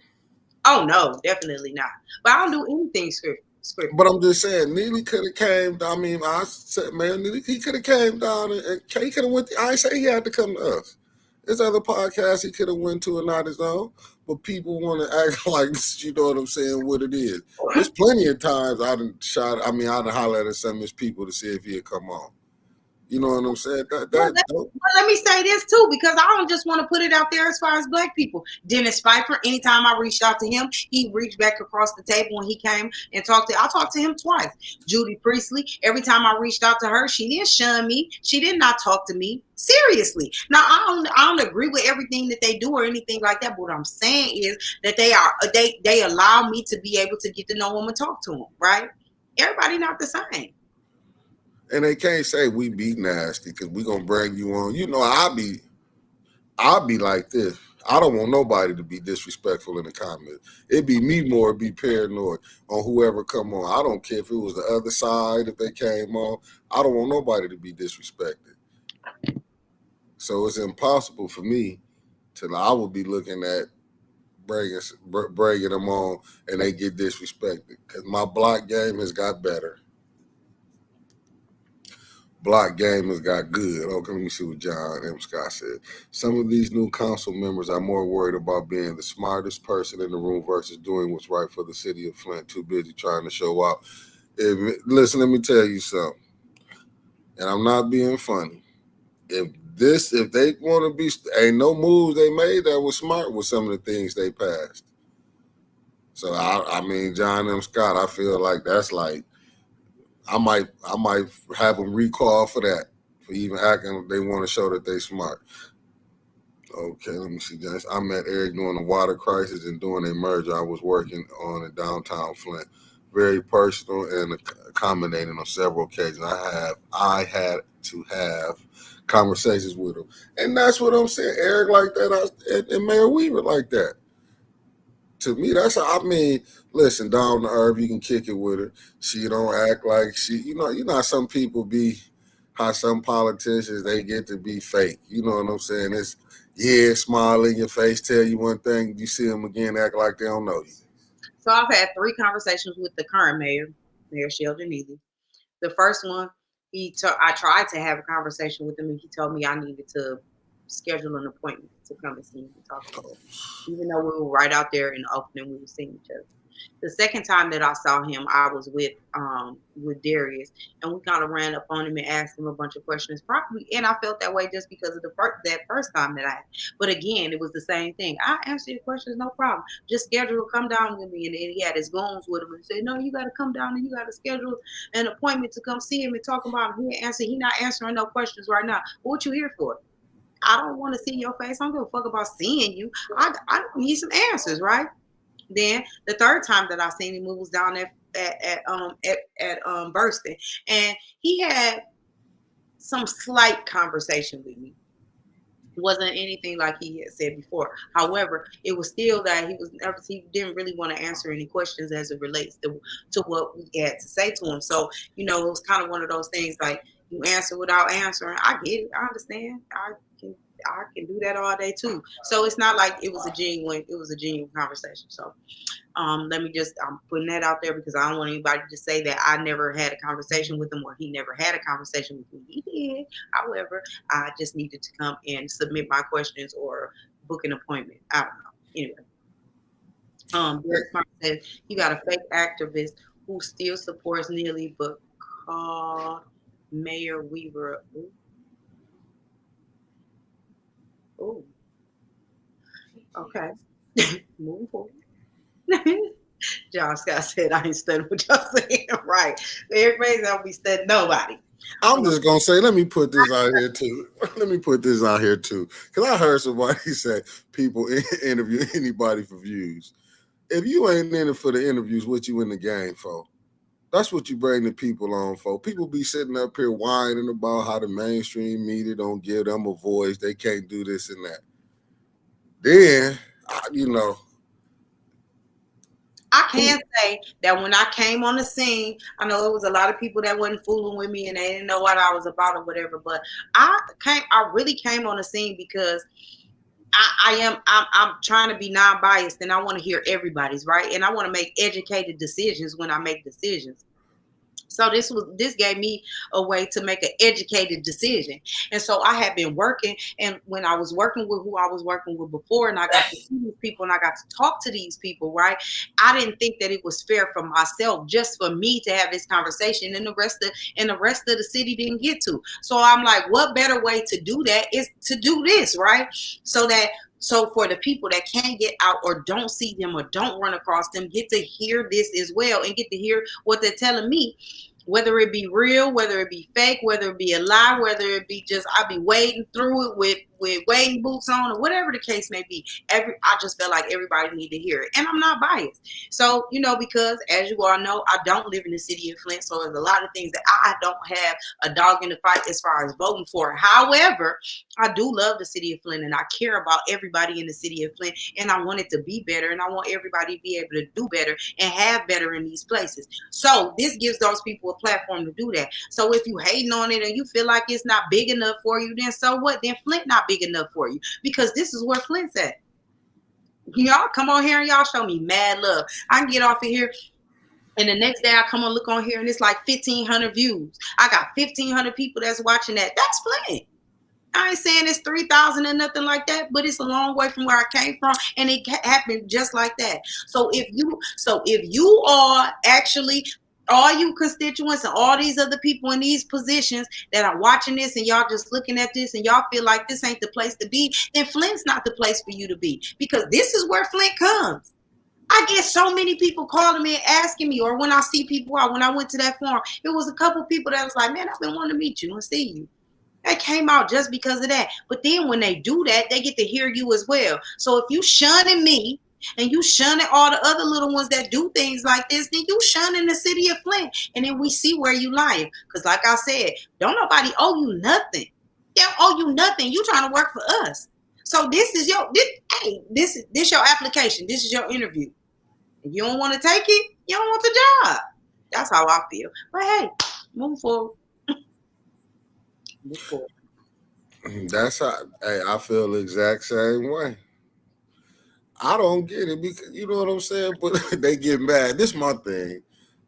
Oh no, definitely not. But I don't do anything scripted. But I'm just saying, Neely could have came. I mean, I said, man, Neely, he could have came down and he could have went. I ain't say he had to come to us. There's other podcasts he could have went to and not his own. But people want to act like you know what I'm saying, what it is. There's plenty of times I done shot. I mean, I done hollered at some of his people to see if he'd come on. You know what I'm saying? Let me say this too, because I don't just want to put it out there as far as black people. Dennis Pfeiffer, anytime I reached out to him, he reached back across the table when he came and I talked to him twice. Judy Priestley, every time I reached out to her, she didn't shun me. She did not talk to me. Seriously. Now I don't agree with everything that they do or anything like that. But what I'm saying is that they allow me to be able to get to know them and talk to them, right? Everybody not the same. And they can't say we be nasty because we gonna bring you on. You know, I'll be like this. I don't want nobody to be disrespectful in the comments. It'd be me more, be paranoid on whoever come on. I don't care if it was the other side, if they came on. I don't want nobody to be disrespected. So it's impossible for me to. I would be looking at bringing them on and they get disrespected because my block game has got better. Block game has got good. Okay, let me see what John M. Scott said. Some of these new council members are more worried about being the smartest person in the room versus doing what's right for the city of Flint. Too busy trying to show out. Listen, let me tell you something, and I'm not being funny. If they want to be, ain't no moves they made that was smart with some of the things they passed. So I mean, John M. Scott, I feel like that's like I might have them recall for that, for even acting they want to show that they smart. Okay, let me see, guys. I met Eric during the water crisis and during a merger I was working on in downtown Flint. Very personal and accommodating on several occasions. I had to have conversations with him, and that's what I'm saying. Eric like that, and Mayor Weaver like that. To me, that's how, I mean, listen, down to earth, you can kick it with her. She don't act like you know how some people be, how some politicians, they get to be fake. You know what I'm saying? It's, yeah, smile in your face, tell you one thing, you see them again, act like they don't know you. So I've had 3 conversations with the current mayor, Mayor Sheldon Neely. The first one, I tried to have a conversation with him, and he told me I needed to schedule an appointment to come and see him and talk to him. Even though we were right out there in the opening, we were seeing each other. The second time that I saw him, I was with Darius, and we kind of ran up on him and asked him a bunch of questions. Probably, and I felt that way just because of that first time that I. But again, it was the same thing. I answer your questions, no problem. Just schedule to come down with me, and then he had his goons with him and said, "No, you got to come down and you got to schedule an appointment to come see him and talk about him. He not answering no questions right now. What you here for? I don't want to see your face. I don't give a fuck about seeing you. I need some answers, right?" Then the third time that I seen him, we was down at Burston, and he had some slight conversation with me. It wasn't anything like he had said before. However, it was still that he didn't really want to answer any questions as it relates to what we had to say to him. So it was kind of one of those things like you answer without answering. I get it. I understand. I can do that all day too. So it's not like it was a genuine conversation. So I'm putting that out there because I don't want anybody to say that I never had a conversation with him or he never had a conversation with me. He did. However, I just needed to come and submit my questions or book an appointment. I don't know. Anyway, Derek Smart says you got a fake activist who still supports Neely but called Mayor Weaver. Oh, okay. Moving forward. John Scott said, I ain't studying what y'all saying. Right. Everybody's don't be studying nobody. I'm just gonna say, let me put this out here too. Let me put this out here too, because I heard somebody say people interview anybody for views. If you ain't in it for the interviews, what you in the game for? That's what you bring the people on for. People be sitting up here whining about how the mainstream media don't give them a voice. They can't do this and that. Then, I can say that when I came on the scene, I know it was a lot of people that wasn't fooling with me and they didn't know what I was about or whatever. But I really came on the scene because I'm trying to be non-biased and I want to hear everybody's, right, and I want to make educated decisions when I make decisions. So this gave me a way to make an educated decision. And so I had been working, and when I was working with who I was working with before, and I got to see these people and I got to talk to these people, right? I didn't think that it was fair for myself, just for me to have this conversation, and the rest of the city didn't get to. So I'm like, what better way to do that is to do this, right? So for the people that can't get out or don't see them or don't run across them, get to hear this as well and get to hear what they're telling me, whether it be real, whether it be fake, whether it be a lie, whether it be just I be wading through it with wading boots on or whatever the case may be. I just felt like everybody need to hear it. And I'm not biased. So, because as you all know, I don't live in the city of Flint. So there's a lot of things that I don't have a dog in the fight as far as voting for. However, I do love the city of Flint and I care about everybody in the city of Flint and I want it to be better and I want everybody to be able to do better and have better in these places. So this gives those people a platform to do that. So if you hating on it and you feel like it's not big enough for you, then so what? Then Flint not big enough for you because this is where Flint's at. Y'all come on here and y'all show me mad love. I can get off of here and the next day I come and look on here and it's like 1,500 views. I got 1,500 people that's watching that. That's Flint. I ain't saying it's 3,000 or nothing like that, but it's a long way from where I came from, and it happened just like that. So if you are actually all you constituents and all these other people in these positions that are watching this and y'all just looking at this and y'all feel like this ain't the place to be, then Flint's not the place for you to be because this is where Flint comes. I get so many people calling me and asking me, or when I see people out, when I went to that forum, it was a couple people that was like, man, I've been wanting to meet you and see you. They came out just because of that. But then when they do that, they get to hear you as well. So if you shunning me and you shunning all the other little ones that do things like this, then you shunning the city of Flint. And then we see where you lying. Because like I said, don't nobody owe you nothing. They don't owe you nothing. You trying to work for us. So this is this your application. This is your interview. If you don't want to take it, you don't want the job. That's how I feel. But hey, move forward. Move forward. that's how. Hey, I feel the exact same way. I don't get it because you know what I'm saying, but they get mad. This is my thing.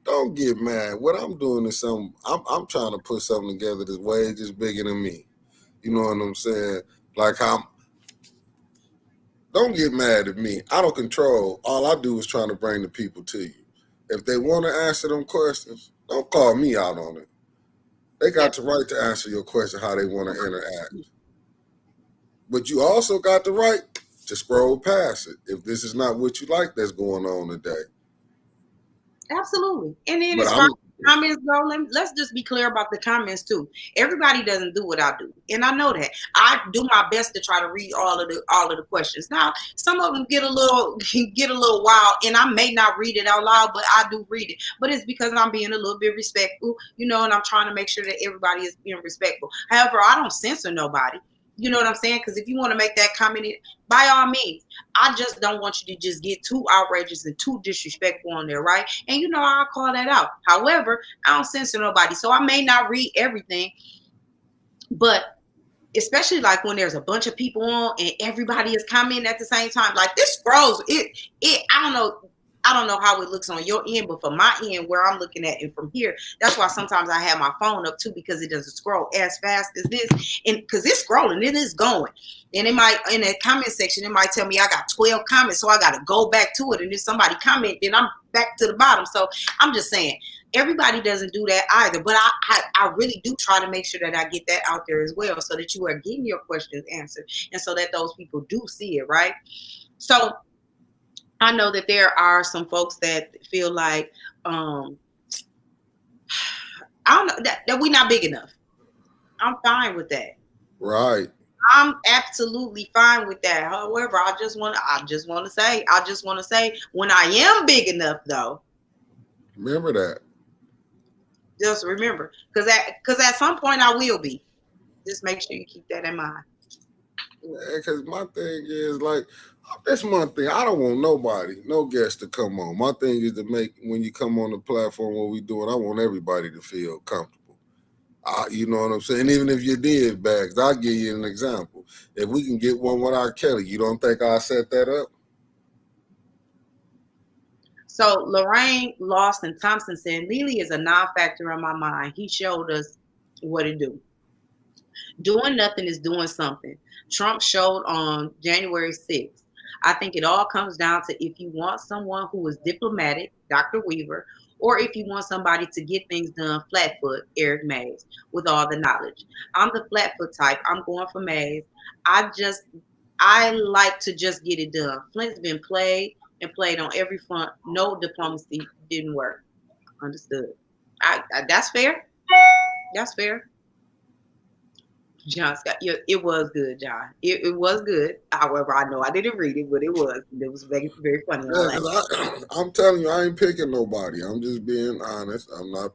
Don't get mad. What I'm doing is something. I'm trying to put something together that's way just bigger than me. You know what I'm saying? Like don't get mad at me. I don't control. All I do is trying to bring the people to you. If they want to answer them questions, don't call me out on it. They Yeah. got the right to answer your question how they want to interact. But you also got the right to scroll past it if this is not what you like that's going on today. Absolutely. And then But as far I'm as comments go, let's just be clear about the comments too. Everybody doesn't do what I do. And I know that. I do my best to try to read all of the questions. Now, some of them get a little get a little wild and I may not read it out loud, but I do read it. But it's because I'm being a little bit respectful, and I'm trying to make sure that everybody is being respectful. However, I don't censor nobody. You know what I'm saying? Because if you want to make that comment, by all means. I just don't want you to just get too outrageous and too disrespectful on there, right? And I'll call that out. However, I don't censor nobody. So I may not read everything, but especially like when there's a bunch of people on and everybody is commenting at the same time. Like this scrolls, I don't know how it looks on your end, but for my end where I'm looking at and from here, that's why sometimes I have my phone up too, because it doesn't scroll as fast as this. And because it's scrolling, it is going. And it might, in the comment section, it might tell me I got 12 comments, so I got to go back to it. And if somebody comment, then I'm back to the bottom. So I'm just saying, everybody doesn't do that either, but I really do try to make sure that I get that out there as well, so that you are getting your questions answered and so that those people do see it, right? So I know that there are some folks that feel like I don't know that we're not big enough. I'm fine with that. right. I'm absolutely fine with that. However, I just want to say when I am big enough though, Remember that. just remember, because at some point I will be. Just make sure you keep that in mind. Because my thing is like, that's my thing. I don't want nobody, no guest to come on. My thing is to make, when you come on the platform, what we doing, I want everybody to feel comfortable. You know what I'm saying? Even if you did bags, I'll give you an example. If we can get one without Kelly, you don't think I'll set that up? So Lorraine Lawson Thompson said, Lily is a non-factor in my mind. He showed us what to do. Doing nothing is doing something. Trump showed on January 6th. I think it all comes down to if you want someone who is diplomatic, Dr. Weaver, or if you want somebody to get things done flatfoot, Eric Mays, with all the knowledge. I'm the flatfoot type. I'm going for Mays. I like to just get it done. Flint's been played and played on every front. No diplomacy didn't work. Understood. That's fair. That's fair. John Scott, yeah, it was good, John. It was good. However, I know I didn't read it, but it was very, very funny. And I Yeah, laughed. because I'm telling you, I ain't picking nobody. I'm just being honest. I'm not.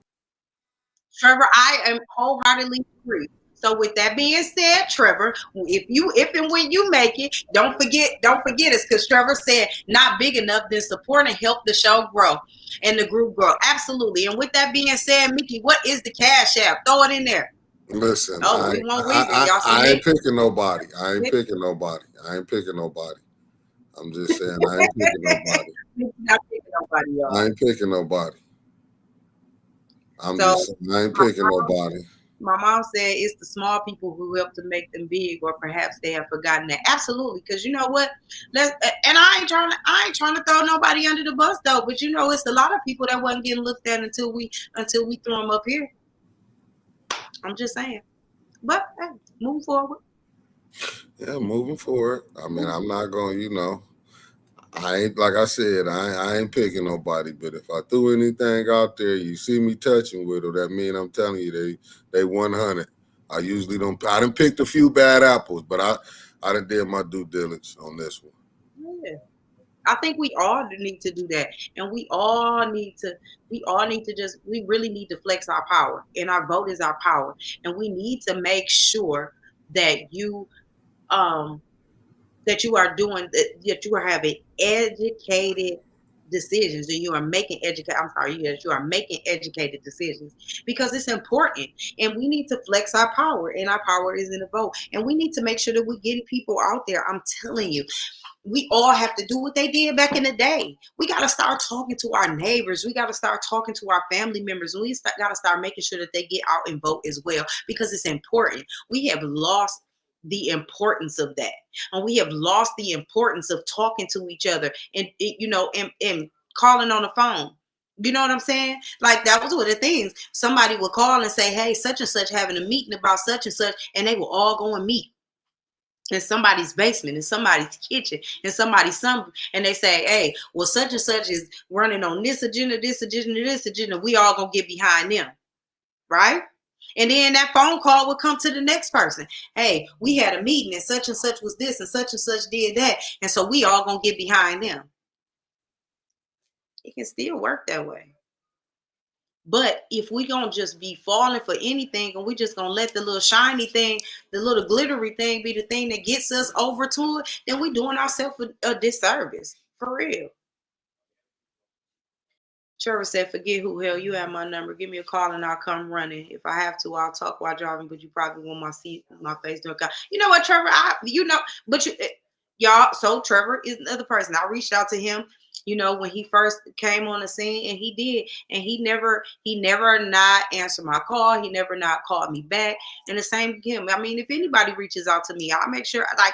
Trevor, I am wholeheartedly agree. So with that being said, Trevor, if and when you make it, don't forget us, because Trevor said not big enough, then support and help the show grow and the group grow. Absolutely. And with that being said, Mickey, what is the cash app? Throw it in there. Listen, Oh, we won't read it, y'all. So I ain't Mickey, picking nobody. I ain't picking nobody. I ain't picking nobody. I'm just saying, I ain't picking nobody. Mickey not picking nobody, y'all. I ain't picking nobody. I'm So just saying, I ain't picking nobody. my mom said it's the small people who help to make them big, or perhaps they have forgotten that. Absolutely, because you know what? And I ain't trying to throw nobody under the bus though. But it's a lot of people that wasn't getting looked at until we threw them up here. I'm just saying. But hey, move forward. Yeah, moving forward. I mean, I'm not going, I ain't, like I said, I ain't picking nobody. But if I threw anything out there, you see me touching with it, that mean I'm telling you they 100. I usually don't. I done picked a few bad apples, but I done did my due diligence on this one. Yeah. I think we all need to do that, and we really need to flex our power, and our vote is our power, and we need to make sure that um you are doing that you are having educated decisions, and you are making educate I'm sorry, yes, you are making educated decisions, because it's important, and we need to flex our power, and our power is in the vote, and we need to make sure that we're getting people out there. I'm telling you, we all have to do what they did back in the day. We got to start talking to our neighbors. We got to start talking to our family members. And we got to start making sure that they get out and vote as well, because it's important. We have lost the importance of that. And we have lost the importance of talking to each other and calling on the phone. You know what I'm saying? Like that was one of the things. Somebody would call and say, "Hey, such and such having a meeting about such and such," and they will all go and meet in somebody's basement, in somebody's kitchen, in somebody's something, and they say, "Hey, well, such and such is running on this agenda, this agenda, this agenda. We all gonna get behind them, right?" And then that phone call would come to the next person. "Hey, we had a meeting, and such was this, and such did that, and so we all gonna get behind them." It can still work that way. But if we gonna just be falling for anything and we just gonna let the little shiny thing, the little glittery thing be the thing that gets us over to it, then we doing ourselves a disservice. For real. Trevor said, "Forget who hell you have my number. Give me a call and I'll come running. If I have to, I'll talk while driving, but you probably want my seat, my face to account." You know what, Trevor? But y'all, so Trevor is another person. I reached out to him, when he first came on the scene, and he did. And he never not answered my call. He never not called me back. And the same with him. I mean, if anybody reaches out to me, I'll make sure, like,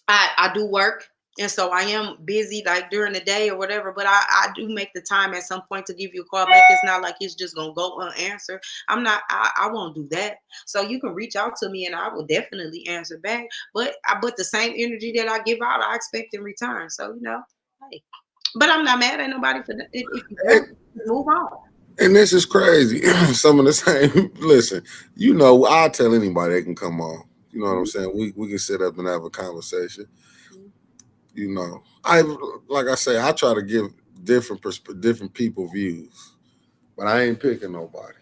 I do work, and so I am busy like during the day or whatever, but I do make the time at some point to give you a call back. It's not like it's just gonna go unanswered. I won't do that. So you can reach out to me and I will definitely answer back. But the same energy that I give out, I expect in return. So hey. But I'm not mad at nobody for that. If you And, don't, move on. and this is crazy. Some of the same. Listen, I'll tell anybody they can come on. You know what I'm saying? We can sit up and have a conversation. I like I say, I try to give different people views, but I ain't picking nobody.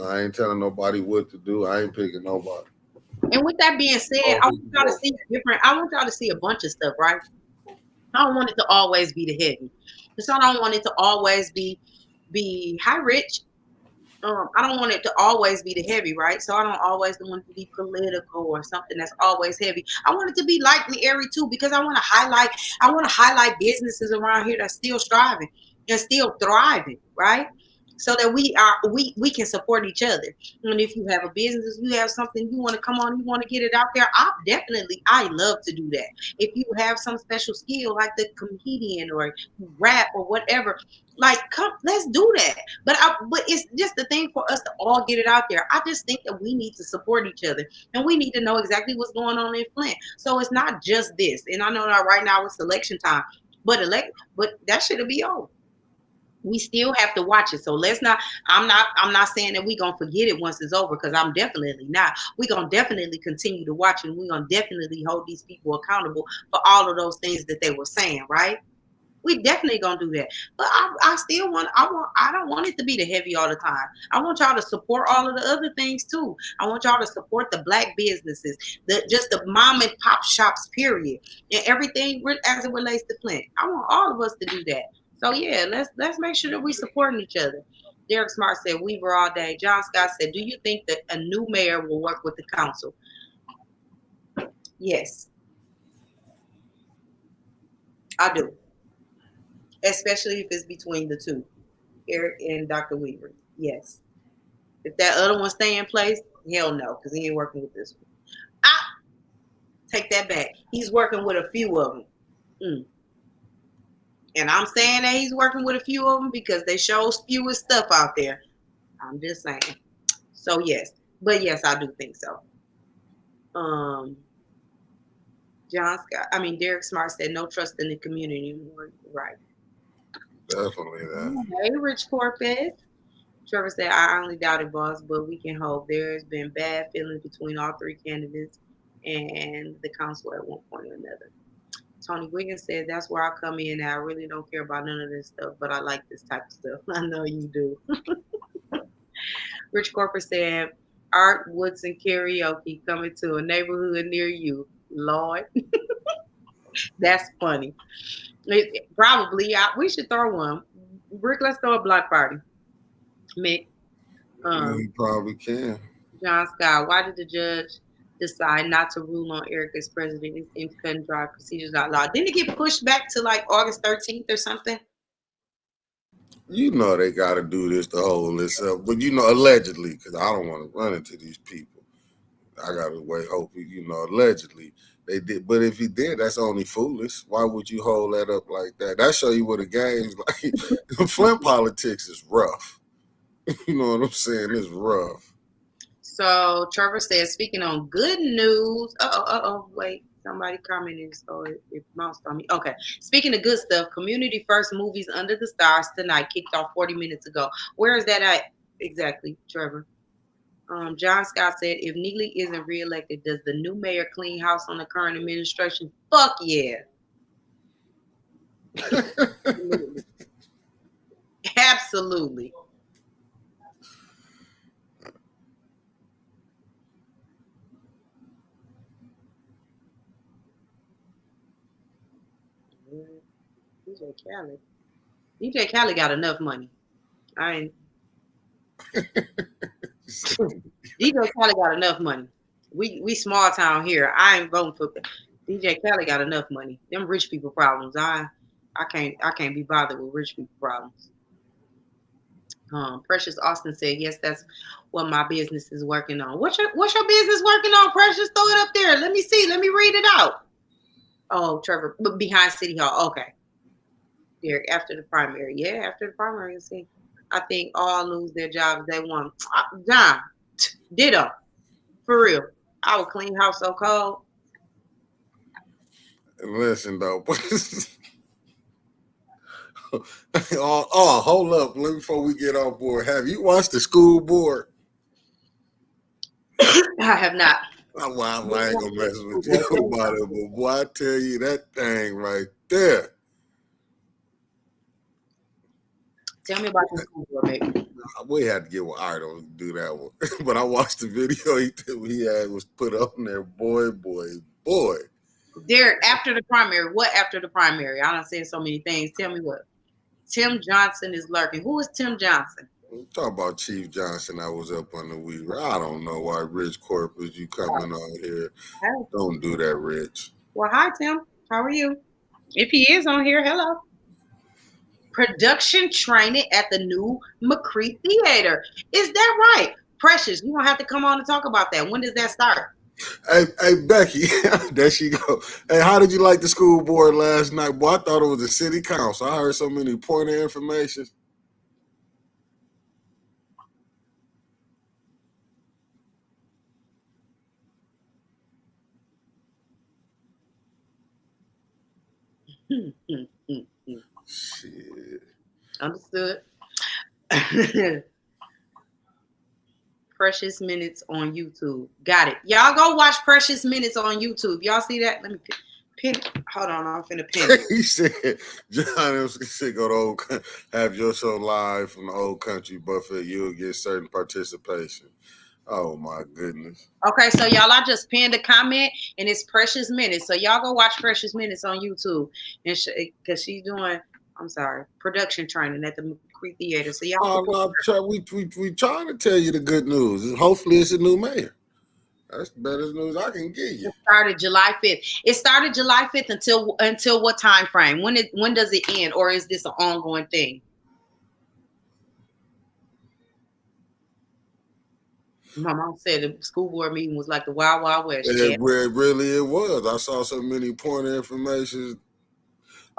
I ain't telling nobody what to do. I ain't picking nobody. And with that being said, I want y'all to see different. I want y'all to see a bunch of stuff, right? I don't want it to always be the heavy. Because I don't want it to always be high rich. I don't want it to always be the heavy, right? So I don't always want it to be political or something that's always heavy. I want it to be light and airy too, because I want to highlight businesses around here that's still striving and still thriving, right? So that we can support each other. And if you have a business, you have something you want to come on, you want to get it out there, I love to do that. If you have some special skill like the comedian or rap or whatever, like, come, let's do that. But it's just the thing for us to all get it out there. I just think that we need to support each other, and we need to know exactly what's going on in Flint. So it's not just this. And I know that right now it's election time, but that should be over. We still have to watch it. So let's not. I'm not saying that we're gonna forget it once it's over, because I'm definitely not. We're gonna definitely continue to watch it, and we're gonna definitely hold these people accountable for all of those things that they were saying, right? We definitely gonna do that. But I still I don't want it to be the heavy all the time. I want y'all to support all of the other things too. I want y'all to support the black businesses, just the mom and pop shops, period. And everything as it relates to Flint. I want all of us to do that. So yeah, let's make sure that we supporting each other. Derek Smart said, "Weaver all day." John Scott said, "Do you think that a new mayor will work with the council?" Yes, I do. Especially if it's between the two, Eric and Dr. Weaver. Yes. If that other one stay in place, hell no, because he ain't working with this one. I take that back. He's working with a few of them. Mm. And I'm saying that he's working with a few of them because they show spew stuff out there. I'm just saying. So yes. But yes, I do think so. Um Derek Smart said no trust in the community anymore. Right. Definitely that. Hey, Rich Corpus. Trevor said, "I only doubted, boss, but we can hope. There has been bad feelings between all three candidates and the council at one point or another." Tony Wiggins said, "That's where I come in. I really don't care about none of this stuff, but I like this type of stuff." I know you do. Rich Corporate said, "Art Woodson karaoke coming to a neighborhood near you." Lord, that's funny. Probably, we should throw one. Rick, let's throw a block party. Mick. You probably can. John Scott, why did the judge decide not to rule on Eric as president? It seems cut and dry, procedures not law. Didn't it get pushed back to like August 13th or something? They got to do this to hold this up, but allegedly, because I don't want to run into these people. I got to wait. Hope allegedly They did, but if he did, that's only foolish. Why would you hold that up like that? That show you what the game's like. Flint politics is rough. You know what I'm saying? It's rough. So Trevor says, speaking on good news. Wait, somebody commented, so it bounced on me. Okay, speaking of good stuff, Community First Movies Under the Stars tonight kicked off 40 minutes ago. Where is that at exactly, Trevor? John Scott said, if Neely isn't reelected, does the new mayor clean house on the current administration? Fuck yeah. Absolutely. Absolutely. DJ Khaled. DJ Khaled got enough money. I ain't. DJ Khaled got enough money. We small town here. I ain't voting for DJ Khaled got enough money. Them rich people problems. I can't be bothered with rich people problems. Precious Austin said, yes, that's what my business is working on. What's your business working on, Precious? Throw it up there. Let me see. Let me read it out. Oh, Trevor, but behind City Hall. Okay. Derek, after the primary. Yeah, after the primary, see. I think all lose their jobs they want. John, ditto. For real. I would clean house so cold. Listen though. Hold up. Before we get on board, have you watched the school board? I have not. I ain't gonna mess with you about it, but boy, I tell you that thing right there. Tell me about the school board, maybe. We had to get with Art to do that one. But I watched the video he had was put on there. Boy. Derek, after the primary. What after the primary? I done said so many things. Tell me what. Tim Johnson is lurking. Who is Tim Johnson? Talk about Chief Johnson. I was up on the week. I don't know why Rich Corpus you coming on here. Hey. Don't do that, Rich. Well, hi, Tim. How are you? If he is on here, hello. Production training at the new McCree Theater. Is that right? Precious, you don't have to come on and talk about that. When does that start? Hey, Becky, there she go. Hey, how did you like the school board last night? Boy, I thought it was a city council. I heard so many point of information. Shit. Understood. Precious Minutes on YouTube. Got it. Y'all go watch Precious Minutes on YouTube. Y'all see that? Let me pin. Hold on, I'm finna pin it. He said, John said, go to old, have your show live from the old country buffet. You'll get certain participation. Oh my goodness. Okay, so y'all, I just pinned a comment and it's Precious Minutes. So y'all go watch Precious Minutes on YouTube, and because she's doing, I'm sorry, production training at the McCree Theater. So y'all. We trying to tell you the good news. Hopefully, it's a new mayor. That's the better news I can give you. It started July 5th. It started July 5th until what time frame? When does it end, or is this an ongoing thing? My mom said the school board meeting was like the Wild Wild West. It was. I saw so many point of information.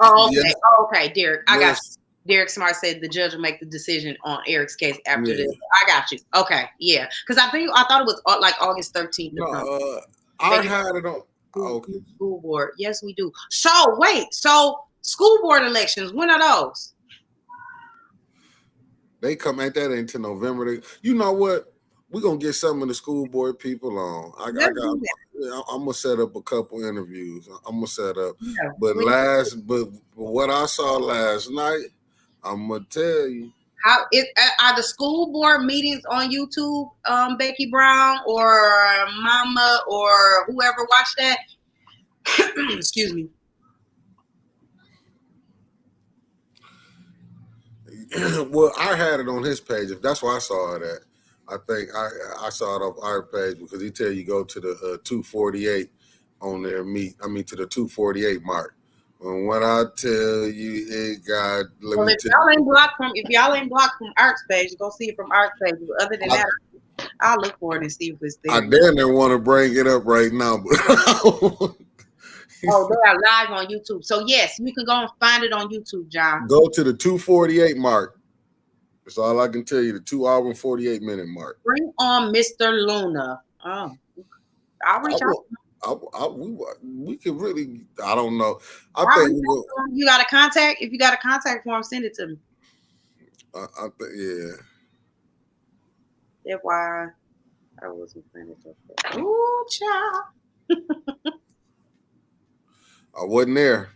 Oh, okay. Yes. Oh, okay, Derek. I got you. Derek Smart said the judge will make the decision on Eric's case after this. I got you. Okay, yeah. Because I thought it was like August 13th. No, I had it on. Okay. School board. Yes, we do. So wait. So school board elections. When are those? They come at that into November. You know what? We're gonna get some of the school board people on. I'm gonna set up a couple interviews. I'm gonna set up. Yeah, but what I saw last night, I'm gonna tell you. Are the school board meetings on YouTube, Becky Brown or Mama or whoever watched that? Excuse me. Well, I had it on his page. That's why I saw it at. I think I saw it off our page because he tell you go to the 248 on their meet. I mean to the 248 mark. And when I tell you it got. If y'all ain't blocked from Art's page, go see it from Art's page. Other than that, I'll look for it and see if it's there. I damn near want to bring it up right now, but Oh, they are live on YouTube. So yes, you can go and find it on YouTube, John. Go to the 2:48 mark. That's all I can tell you. The 2 hour and 48 minute mark. Bring on Mr. Luna. Oh, I'll I reach out. will. We could really. I don't know. I I'll think reach we out will. to him. You got a contact? If you got a contact for him, send it to me. Yeah. That's why I wasn't playing it. Ooh, child. I wasn't there.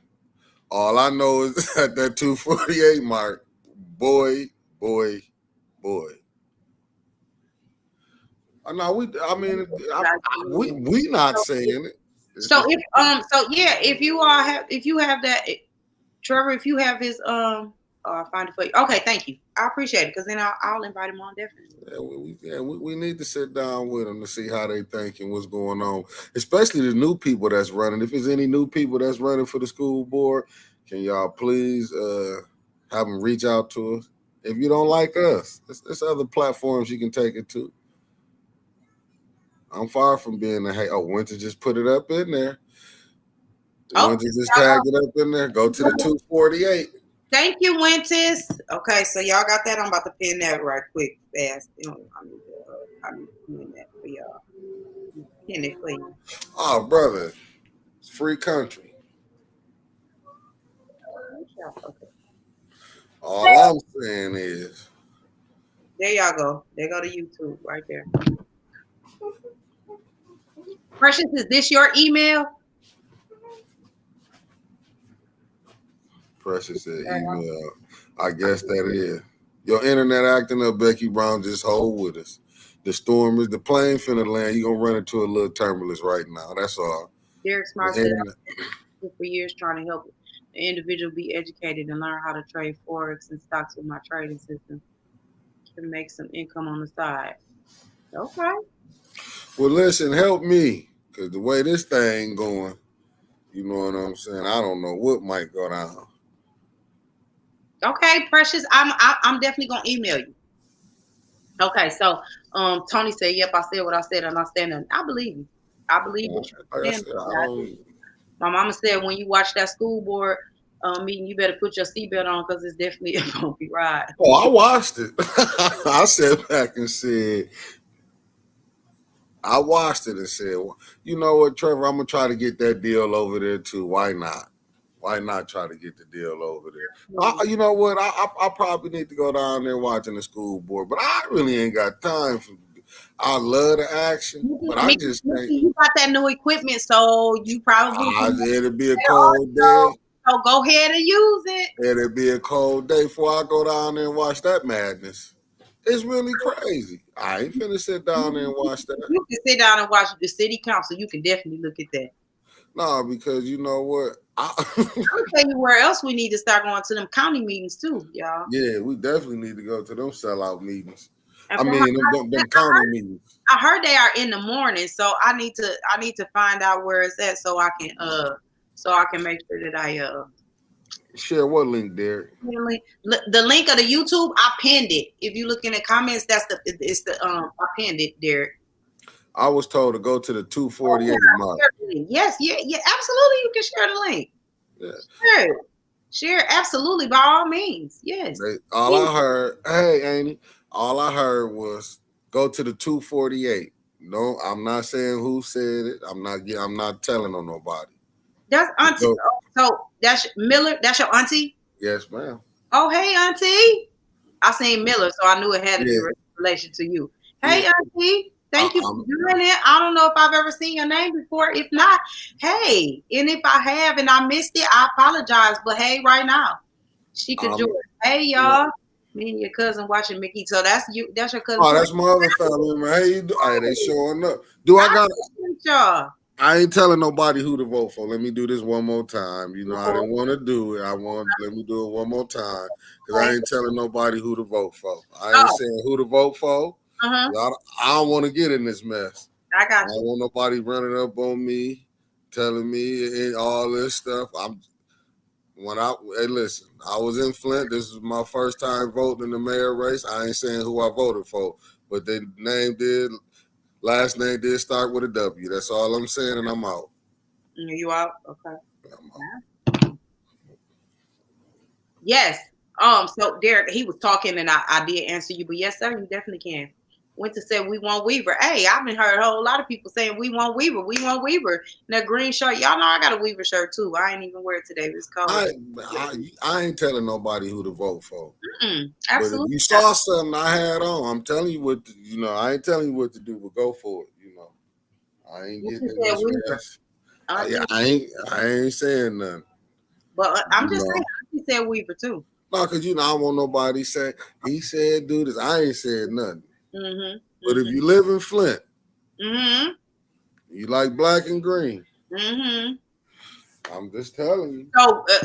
All I know is at that 2:48 mark, boy, boy, boy. I know we. I mean, we not saying it. It's So just so yeah, if you have that, Trevor, if you have his I'll find it for you. Okay, thank you. I appreciate it because then I'll invite him on definitely. we need to sit down with them to see how they think and what's going on, especially the new people that's running. If there's any new people that's running for the school board, can y'all please have them reach out to us? If you don't like us, there's other platforms you can take it to. I'm far from being a hey. Oh, Winter just put it up in there. Oh, Winter just tagged it up in there. Go to the 2:48. thank you, Wentis. Okay, so y'all got that. I'm about to pin that right quick, fast. I need to pin that for y'all. Pin it for you. Oh, brother, it's free country. Okay. All I'm saying is, There y'all go. There go to YouTube right there. Precious, is this your email? Precious said, email. I guess that is. Your internet acting up, Becky Brown. Just hold with us. The storm is the plane finna land. You gonna run into a little turbulence right now. That's all. Derek Smart The said, internet- I've been for years trying to help the individual be educated and learn how to trade forex and stocks with my trading system. Can make some income on the side. Okay. Well, listen, help me, cause the way this thing going, you know what I'm saying. I don't know what might go down. Okay, Precious. I'm definitely gonna email you. Okay, so Tony said, "Yep, I said what I said, and I stand in." I believe you. I believe what Like you're I saying. said, I don't. My mama said when you watch that school board meeting, you better put your seatbelt on because it's definitely a bumpy ride. Oh, I watched it. I sat back and said, I watched it and said, well, you know what, Trevor, I'm gonna try to get that deal over there too. Why not? Why not try to get the deal over there? You know what? I probably need to go down there watching the school board, but I really ain't got time for. I love the action, but I just think You got that new equipment, so you probably it'll be a cold day. So go ahead and use it. It'll be a cold day before I go down there and watch that madness. It's really crazy. I ain't finna sit down there and watch that. You can sit down and watch the city council. You can definitely look at that. No, because you know what? I'll tell you where else we need to start going to them county meetings too, y'all. Yeah, we definitely need to go to them sellout meetings. And I mean, them county meetings. I heard they are in the morning, so I need to find out where it's at so I can make sure that I share what link, Derek? The link of the YouTube, I pinned it. If you look in the comments, I pinned it, Derek. I was told to go to the 2:48 mark. Yes, yeah, absolutely. You can share the link. Yeah. Share, absolutely, by all means. Yes. All I heard, hey, Annie, all I heard was go to the 2:48. No, I'm not saying who said it. I'm not telling on nobody. That's auntie. So that's Miller. That's your auntie. Yes, ma'am. Oh, hey, auntie. I seen Miller, so I knew it had to be in relation to you. Hey, auntie. Thank you for doing it. I don't know if I've ever seen your name before. If not, hey. And if I have and I missed it, I apologize. But hey, right now, she could join. Hey, y'all. Me and your cousin watching Mickey. So that's you. That's your cousin. Oh, that's my other family, man. Hey, you do? Hey, they showing up. Do I got? Y'all. I ain't telling nobody who to vote for. Let me do this one more time. You know, I didn't want to do it. Let me do it one more time because I ain't telling nobody who to vote for. I ain't saying who to vote for. I don't want to get in this mess. I got you. I don't want nobody running up on me, telling me all this stuff. Hey, listen, I was in Flint. This is my first time voting in the mayor race. I ain't saying who I voted for, but last name did start with a W. That's all I'm saying, and I'm out. You out? Okay. I'm out. Yes. So Derek, he was talking and I did answer you, but yes, sir, you definitely can. Went to say we want Weaver. Hey, I've been heard a whole lot of people saying we want Weaver. We want Weaver. And that green shirt, y'all know I got a Weaver shirt too. I ain't even wear it today. It's cold. I ain't telling nobody who to vote for. But if Absolutely. you saw something I had on, I'm telling you what to, I ain't telling you what to do, but go for it. I ain't You getting can in say this Weaver. mess. Auntie, I ain't saying nothing. but I'm You just know, saying Auntie said Weaver too. no, because I don't want nobody say he said do this. I ain't said nothing. Mm-hmm. But if you live in Flint, Mm-hmm. you like black and green. Mm-hmm. I'm just telling you.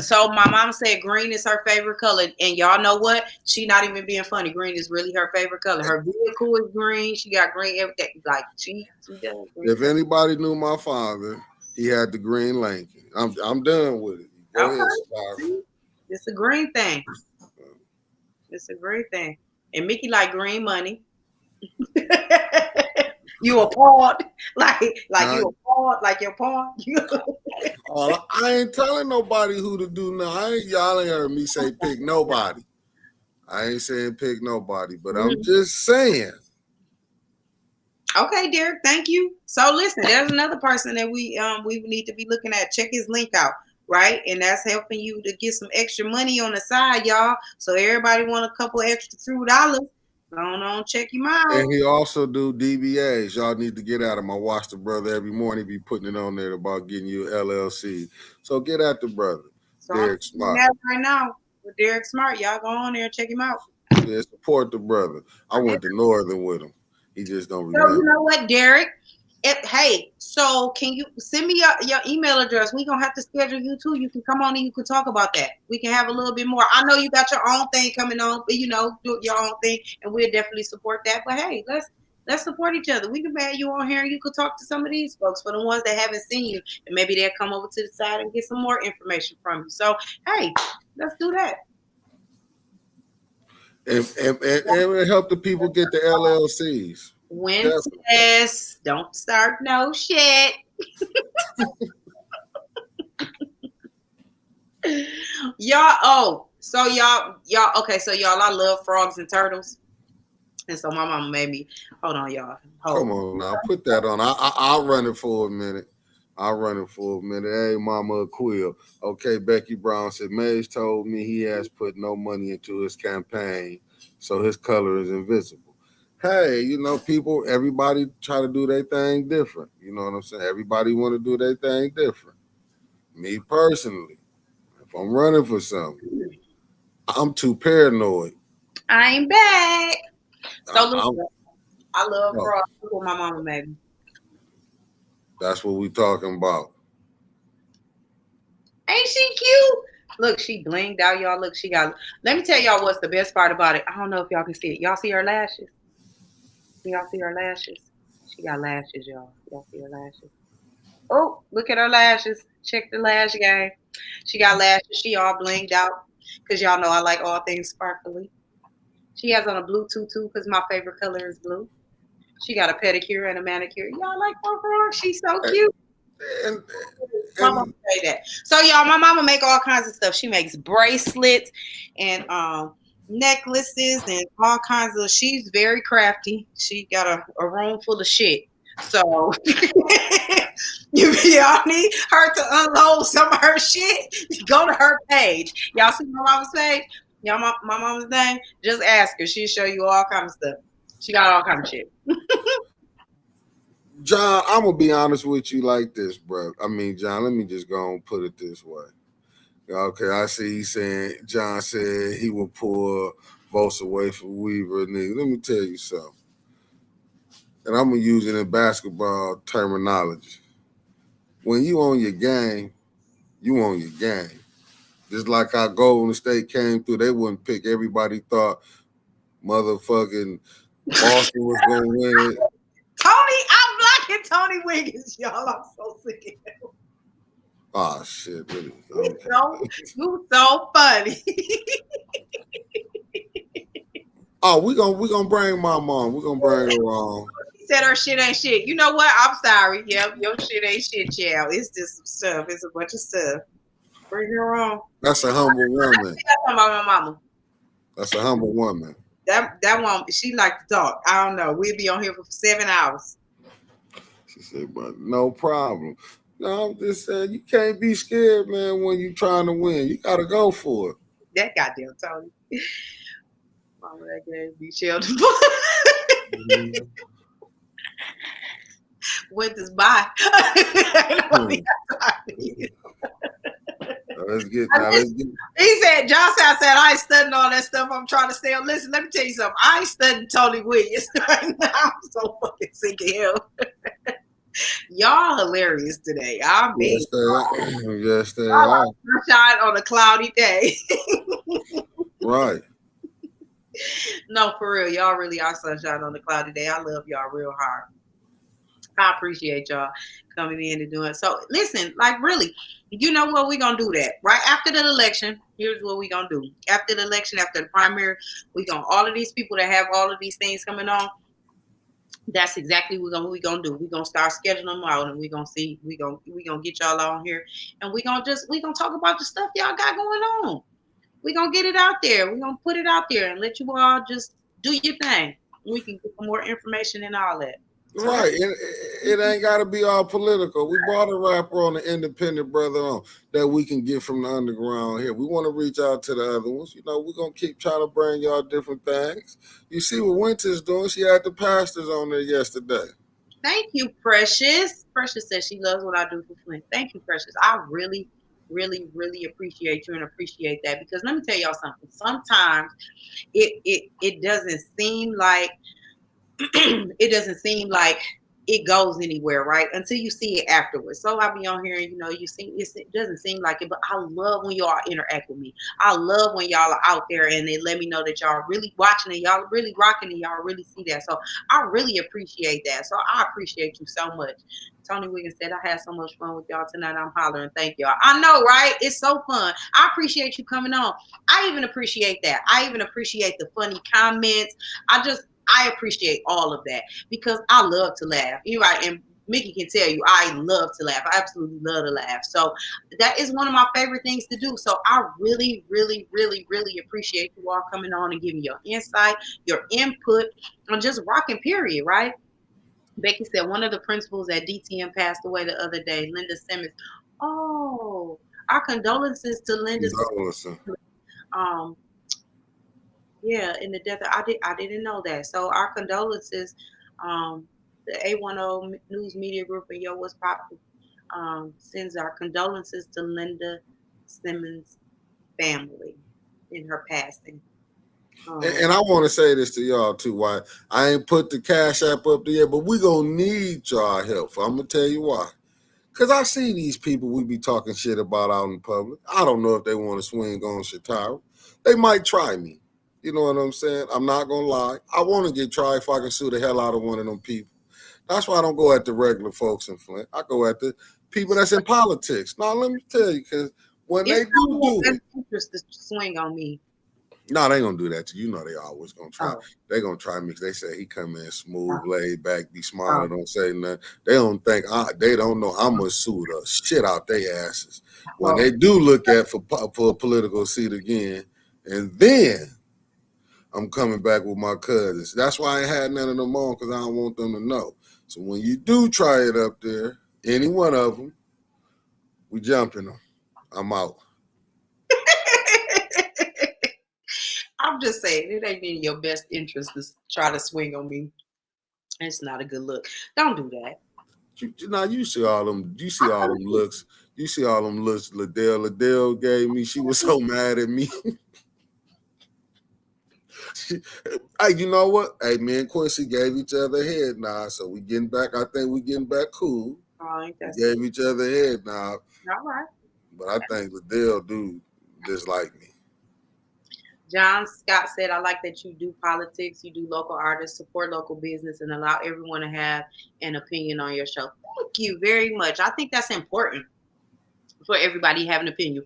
So my mom said green is her favorite color, and y'all know what? She not even being funny. Green is really her favorite color. Her vehicle is green. She got green everything. Like she does green. If anybody knew my father, he had the green Lincoln. I'm done with it. Go ahead, Star. Okay, it's a green thing. It's a green thing. And Mickey like green money. You appalled, like Now, you appalled, like your paw. I ain't telling nobody who to do now. Y'all ain't heard me say pick nobody. I ain't saying pick nobody, but I'm just saying. Okay, Derek, thank you. So listen, there's another person that we need to be looking at. Check his link out, right? And that's helping you to get some extra money on the side, y'all. So everybody want a couple extra $2. Go on, check him out. And he also do DBAs. Y'all need to get at him. I watch the brother every morning. He be putting it on there about getting you LLC. So get at the brother, So I'm Derek doing Smart. that right now with Derek Smart. Y'all go on there and check him out. Yeah, support the brother. I went to Northern with him. He just don't So you remember. know what, Derek? Hey, so can you send me your email address? We're gonna have to schedule you too. You can come on and you can talk about that. We can have a little bit more. I know you got your own thing coming on, but do your own thing, and we'll definitely support that. But hey, let's support each other. We can have you on here and you could talk to some of these folks for the ones that haven't seen you, and maybe they'll come over to the side and get some more information from you. So hey, let's do that. And it help the people get the LLCs. Definitely. Winces, don't start no shit. Y'all, okay, so y'all, I love frogs and turtles. And so my mama made me, hold on, y'all. Come on now, put that on. I'll run it for a minute. I'll run it for a minute. Hey, Mama Quill. Okay, Becky Brown said, Mays told me he has put no money into his campaign, so his color is invisible. Hey, people, everybody try to do their thing different. You know what I'm saying? Everybody want to do their thing different. Me personally, if I'm running for something, I'm too paranoid. I'm back. So I'm, listen, I love oh, frogs. Look what my mama made me. that's what we talking about. Ain't she cute? Look, she blinged out, y'all. Look, she got. Let me tell y'all what's the best part about it. I don't know if y'all can see it. Y'all see her lashes? Y'all see her lashes? She got lashes, y'all. Y'all see her lashes? Oh, look at her lashes. Check the lash game. She got lashes. She all blinged out. Because y'all know I like all things sparkly. She has on a blue tutu because my favorite color is blue. She got a pedicure and a manicure. Y'all like her frog? She's so cute. And, My mama and say that. So y'all, my mama make all kinds of stuff. She makes bracelets and necklaces and all kinds of. She's very crafty. She got a room full of shit. So y'all need her to unload some of her shit. Go to her page. Y'all see my mama's page? Y'all, my mama's name. Just ask her. She'll show you all kinds of stuff. She got all kinds of shit. John, I'm gonna be honest with you like this, bro. I mean, John, let me just go and put it this way. Okay, I see he's saying John said he will pull votes away from Weaver. Nigga, let me tell you something. And I'm gonna use it in basketball terminology. When you on your game, you on your game. Just like how Golden State came through, they wouldn't pick. Everybody thought motherfucking Boston was gonna win it. Tony, I'm blocking Tony Wiggins, y'all. I'm so sick of him. Oh shit, really? Okay. You so funny. Oh, we gonna bring my mom. We're gonna bring her on. Said her shit ain't shit. You know what? I'm sorry. Yep, your shit ain't shit, child. It's just some stuff. It's a bunch of stuff. Bring her on. That's a humble I woman. think that's about my mama. That's a humble woman. That one, she like to talk. I don't know. We'll be on here for 7 hours. She said, but no problem. No, I'm just saying you can't be scared, man, when you trying to win. You gotta go for it. That goddamn Tony. Mama, that gave me Sheldon. Mhm. Winter's by. Hmm. Let's get I now. miss, Let's get. he said, Johnson said, I ain't studying all that stuff. I'm trying to stay on. Listen, let me tell you something. I ain't studying Tony Williams right now. I'm so fucking sick of him. Y'all hilarious today. I mean, Yes, they are. Yes, they y'all are. are sunshine on a cloudy day. Right. No, for real. Y'all really are sunshine on a cloudy day. I love y'all real hard. I appreciate y'all coming in and doing it. So listen, like really, you know what? We're gonna do that. Right after the election, here's what we're gonna do. After the election, after the primary, we're gonna all of these people that have all of these things coming on, that's exactly what we gonna do. We're gonna start scheduling them out and we're gonna see, we gonna get y'all on here and we gonna talk about the stuff y'all got going on. We're gonna get it out there. We're gonna put it out there and let you all just do your thing. We can get some more information and all that. So Right. It ain't got to be all political. We brought a rapper on, an independent brother on that we can get from the underground here. We want to reach out to the other ones. You know, we're going to keep trying to bring y'all different things. You see what Winter's doing? She had the pastors on there yesterday. thank you, Precious. Precious says she loves what I do for Flint. Thank you, Precious. I really, really, really appreciate you and appreciate that because let me tell y'all something. Sometimes it doesn't seem like it doesn't seem like it goes anywhere, right? Until you see it afterwards. So I'll be on here and you see it doesn't seem like it, but I love when y'all interact with me. I love when y'all are out there and they let me know that y'all are really watching and y'all really rocking and y'all really see that. So I really appreciate that. So I appreciate you so much. Tony Wiggins said, I had so much fun with y'all tonight. I'm hollering. Thank y'all. I know, right? It's so fun. I appreciate you coming on. I even appreciate that. I even appreciate the funny comments. I appreciate all of that because I love to laugh. You're right. And Mickey can tell you, I love to laugh. I absolutely love to laugh. So that is one of my favorite things to do. So I really, really, really, really appreciate you all coming on and giving your insight, your input on just rocking, period, right? Becky said one of the principals at DTM passed away the other day, Linda Simmons. Oh, our condolences to Linda Condolences. Simmons. Um, yeah, in the death. I didn't know that. So our condolences. The A10 News Media Group and Yo What's Pop sends our condolences to Linda Simmons' family in her passing. And I want to say this to y'all too. Why I ain't put the cash app up there, but we gonna need y'all help. I'm gonna tell you why. Cause I see these people we be talking shit about out in public. I don't know if they want to swing on Shatara. They might try me. You know what I'm saying? I'm not gonna lie. I want to get tried if I can sue the hell out of one of them people. That's why I don't go at the regular folks in Flint. I go at the people that's in politics. Now let me tell you, cause when It's they do not your do best it, interest to swing on me. no, they gonna do that to you. You know they always gonna try. Oh, They gonna try me because they say he come in smooth, oh, laid back, be oh, smiling, don't say nothing. They don't think they don't know I'm gonna sue the shit out their asses when oh. they do look at for a political seat again, and then I'm coming back with my cousins. That's why I ain't had none of them on because I don't want them to know. So when you do try it up there, any one of them, we jumping them. I'm out. I'm just saying, it ain't in your best interest to try to swing on me. It's not a good look. Don't do that. Now you see all them. You see all them looks. You see all them looks. Liddell gave me. She was so mad at me. Hey, you know what? Hey, me and Quincy gave each other a head nod, so we getting back. I think we getting back cool. Oh, ain't We that gave each other a head nod, all right? but I think Liddell do dislike me. John Scott said, I like that you do politics, you do local artists, support local business, and allow everyone to have an opinion on your show. Thank you very much. I think that's important for everybody to have an opinion,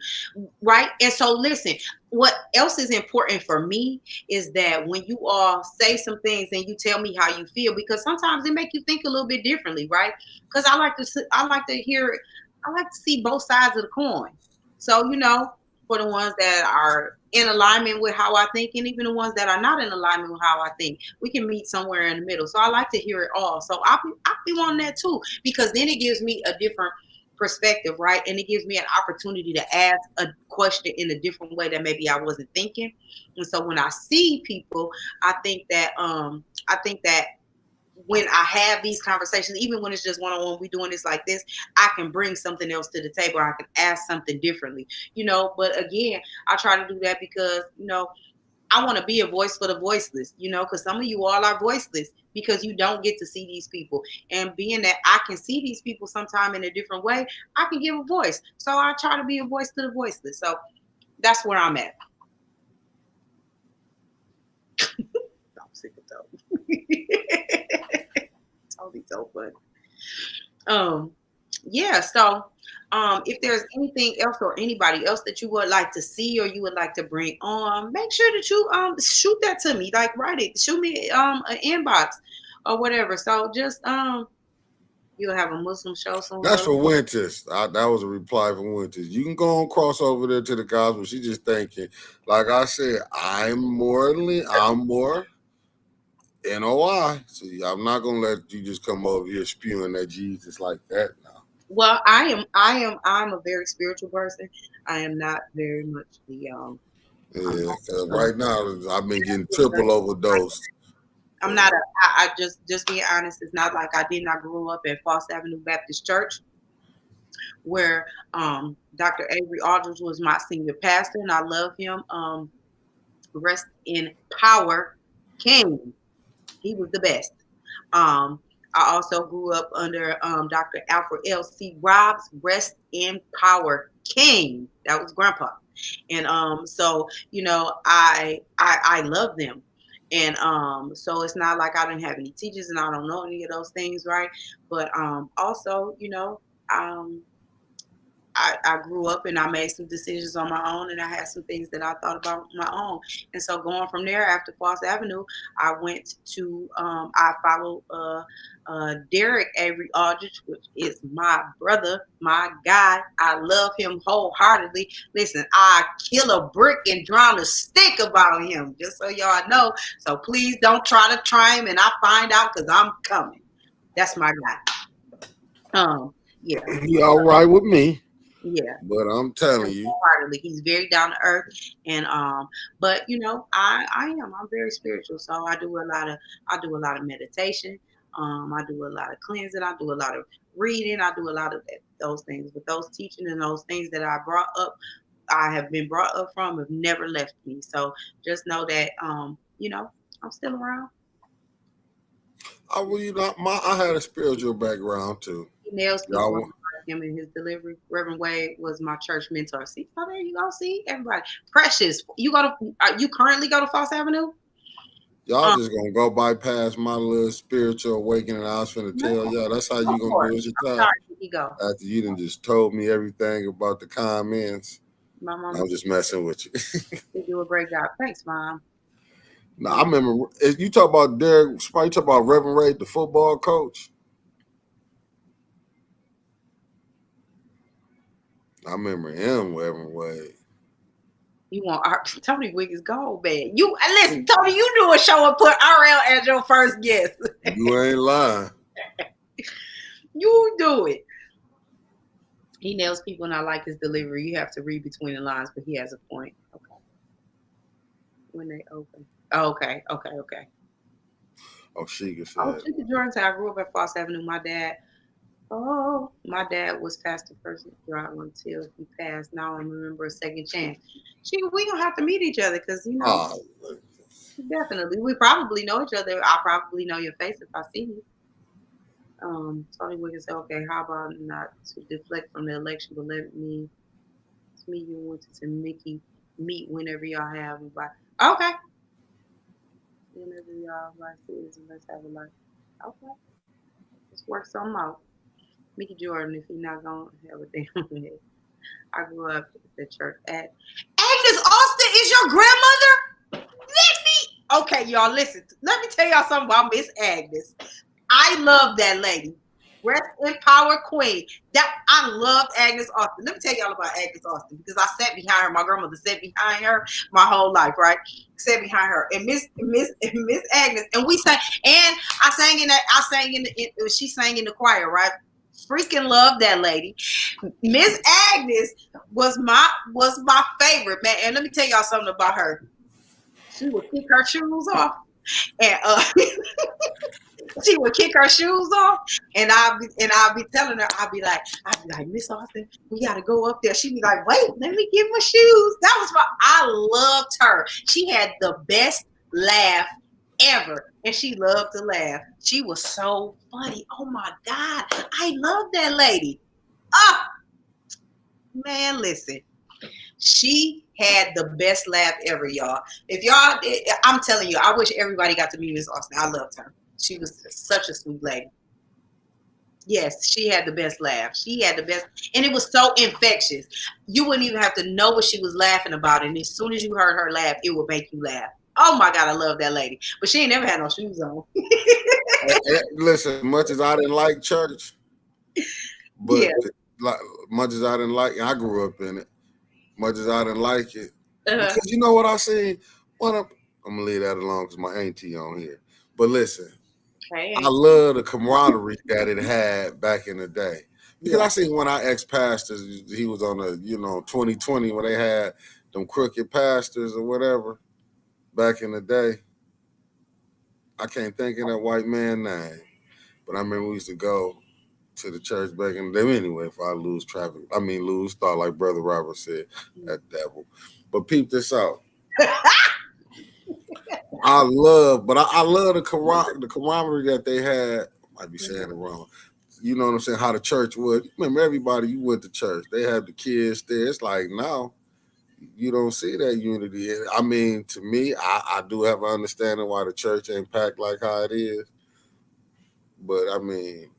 right? And so, listen, what else is important for me is that when you all say some things and you tell me how you feel, because sometimes it make you think a little bit differently, right? Because I like to hear, I like to see both sides of the coin. So, for the ones that are in alignment with how I think, and even the ones that are not in alignment with how I think, we can meet somewhere in the middle. So I like to hear it all. So I'll be wanting that too, because then it gives me a different perspective, right? And it gives me an opportunity to ask a question in a different way that maybe I wasn't thinking. And so when I see people, I think that when I have these conversations, even when it's just one on one, we doing this like this, I can bring something else to the table. I can ask something differently, But again, I try to do that because, I want to be a voice for the voiceless, because some of you all are voiceless because you don't get to see these people. And being that I can see these people sometime in a different way, I can give a voice. So I try to be a voice to the voiceless. So that's where I'm at. I'm sick of Tony so funny. Um, yeah. So, if there's anything else or anybody else that you would like to see or you would like to bring on, make sure that you shoot that to me. Like write it, shoot me an inbox or whatever. So just you'll have a Muslim show That's somewhere. for Winters. That was a reply from Winters. You can go and cross over there to the gospel. She just thinking, like I said, I'm more NOI. See, I'm not gonna let you just come over here spewing that Jesus like that now. Well, I'm a very spiritual person. I am not very much the I'm Yeah, not 'cause right now I've been getting triple like overdosed. I'm not a I just being honest, it's not like I did not grow up at Falls Avenue Baptist Church where Dr. Avery Aldridge was my senior pastor and I love him. Rest in power, King. He was the best. Um, I also grew up under Dr. Alfred L.C. Robbs, rest in power, King. That was Grandpa. And so I love them. And so it's not like I didn't have any teachers and I don't know any of those things, right? But also, um, I grew up and I made some decisions on my own and I had some things that I thought about on my own. And so going from there after Foss Avenue, I went to, I followed Derek Avery Aldridge, which is my brother, my guy. I love him wholeheartedly. Listen, I kill a brick and drown a stick about him, just so y'all know. So please don't try him and I find out because I'm coming. That's my guy. Yeah. He all right with me, Yeah, but I'm telling you, wholeheartedly. He's very down to earth, and but I'm very spiritual, so I do a lot of meditation. I do a lot of cleansing. I do a lot of reading. I do a lot of those things. But those teaching and those things that I have been brought up from, have never left me. So just know that I'm still around. I well, I had a spiritual background too. He nails people. Y'all, Him and his delivery. Reverend Wade was my church mentor. See, oh, there you go. See, everybody. Precious. You currently go to Foss Avenue? y'all Um, just gonna go bypass my little spiritual awakening. I was finna no, tell y'all that's how go you gonna for it. do it your I'm time. sorry, did he go? After you done just told me everything about the comments. My mama I'm just messing with you. did do a great job. Thanks, Mom. Now I remember you talk about Derek. Somebody talk about Reverend Ray, the football coach. I remember him, Reverend Wade. You want Tony Wiggins gold, man. Listen, Tony, you do a show and put RL as your first guest. You ain't lying. You do it. He nails people and I like his delivery. You have to read between the lines, but he has a point. Okay. When they open. Oh, okay. Oh, Sheikah Oh, said, Chicken Jordan said, I grew up at Foss Avenue. My dad was Pastor Percy Drive until he passed. Now I remember a second chance. We gonna have to meet each other because "Oh, definitely we probably know each other. I probably know your face if I see you. Tony Wiggins said, okay, how about not to deflect from the election, but let me you and Winston Mickey meet whenever y'all have. Okay, whenever y'all like citizens, let's have a life. Okay, let's work something out. Mickey Jordan, if he's not gonna have a damn head. I grew up at the church. Agnes Austin is your grandmother? Let me. Okay, y'all, listen. Let me tell y'all something about Miss Agnes. I love that lady. Rest in power queen. That I loved Agnes Austin. Let me tell y'all about Agnes Austin because I sat behind her. My grandmother sat behind her my whole life, right? Sat behind her. And Miss Agnes. And we sang and I sang in that I sang in the she sang in the choir, right? Freaking love that lady. Miss Agnes was my favorite, man. And let me tell y'all something about her. She would kick her shoes off and she would kick her shoes off, and I'll be telling her, I'll be like, Miss Austin, we gotta go up there. She'd be like, wait, let me get my shoes. That was I loved her. She had the best laugh ever, and she loved to laugh. She was so funny. Oh my God, I love that lady. Oh man, listen. She had the best laugh ever, y'all. If y'all, I'm telling you, I wish everybody got to meet Miss Austin. I loved her. She was such a sweet lady. Yes, she had the best laugh. She had the best, and it was so infectious. You wouldn't even have to know what she was laughing about, and as soon as you heard her laugh, it would make you laugh. Oh my God, I love that lady. But she ain't never had no shoes on. Listen, much as I didn't like church, but Yeah. like much as I didn't like, I grew up in it. Much as I didn't like it, Uh-huh. because you know what I seen. What I'm gonna leave that alone because my auntie on here. But listen, I Hey. love the camaraderie that it had back in the day. Because Yeah. I seen one of our ex pastors, he was on the 2020 when they had them crooked pastors or whatever back in the day. I can't think of that white man name, but I remember we used to go to the church back in the day. Anyway, if I lose traffic, I mean lose thought, like Brother Robert said, that devil. But peep this out. I love the camaraderie that they had. I might be saying it wrong. You know what I'm saying? How the church would. Remember, everybody you went to church. They had the kids there. It's like now you don't see that unity. I mean, to me, I do have an understanding why the church ain't packed like how it is. But I mean,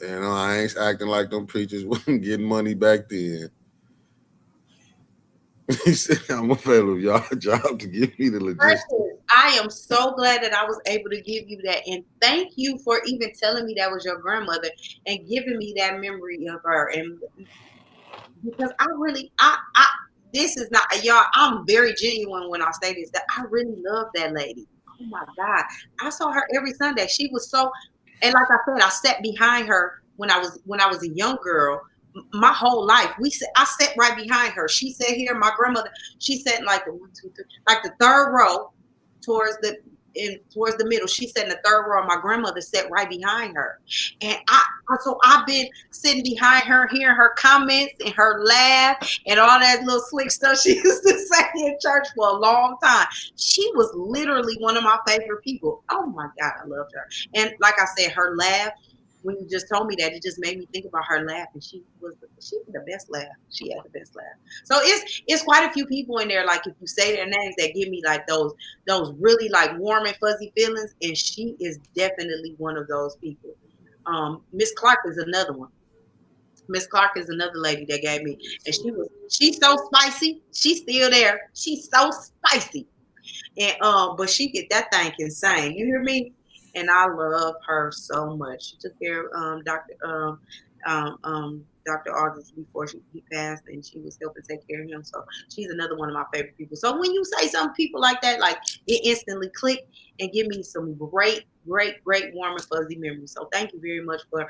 I ain't acting like them preachers wasn't getting money back then. He said, I'm available, y'all job to give me the logistics. Precious, I am so glad that I was able to give you that. And thank you for even telling me that was your grandmother and giving me that memory of her. And because I really, this is not, y'all, I'm very genuine when I say this, that I really love that lady. Oh my God. I saw her every Sunday. She was so, and like I said, I sat behind her when I was a young girl. My whole life, I sat right behind her. She sat here. My grandmother, she sat in like the one, two, three, like the third row, towards the towards the middle. She sat in the third row. My grandmother sat right behind her, and so I've been sitting behind her, hearing her comments and her laugh and all that little slick stuff she used to say in church for a long time. She was literally one of my favorite people. Oh my God, I loved her. And like I said, her laugh. When you just told me that, it just made me think about her laugh, and she was the best laugh. She had the best laugh. So it's quite a few people in there. Like if you say their names, that give me like those really like warm and fuzzy feelings, and she is definitely one of those people. Miss Clark is another one. Miss Clark is another lady that gave me, and she's so spicy. She's still there. She's so spicy, and but she get that thing can sing. You hear me? And I love her so much. She took care of Dr. Aldridge before he passed, and she was helping take care of him. So she's another one of my favorite people. So when you say some people like that, like it instantly click and give me some great, great, great warm and fuzzy memories. So thank you very much for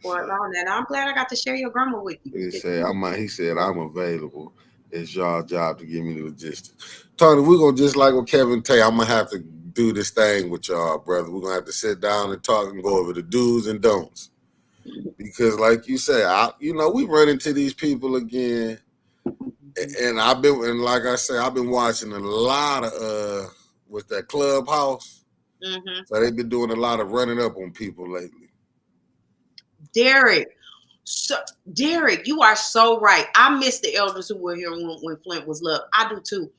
allowing that. I'm glad I got to share your grandma with you. He said I'm available. It's y'all job to give me the logistics. Tony, we're gonna just like what Kevin tell you, I'm gonna have to do this thing with y'all, brother. We're gonna have to sit down and talk and go over the do's and don'ts. Because like you say, we run into these people again. And like I say, I've been watching a lot of with that clubhouse. Mm-hmm. So they've been doing a lot of running up on people lately. Derek. So, Derek, you are so right. I miss the elders who were here when Flint was loved. I do too,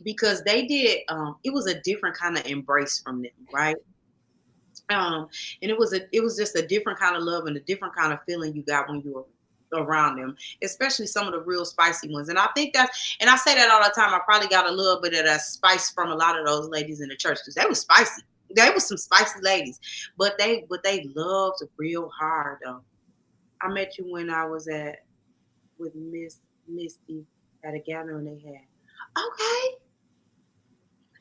because they did. It was a different kind of embrace from them, right? And it was just a different kind of love and a different kind of feeling you got when you were around them, especially some of the real spicy ones. And I think that's, and I say that all the time. I probably got a little bit of that spice from a lot of those ladies in the church because they were spicy. They were some spicy ladies, but they loved real hard though. I met you when I was at with Miss Misty at a gathering they had. Okay,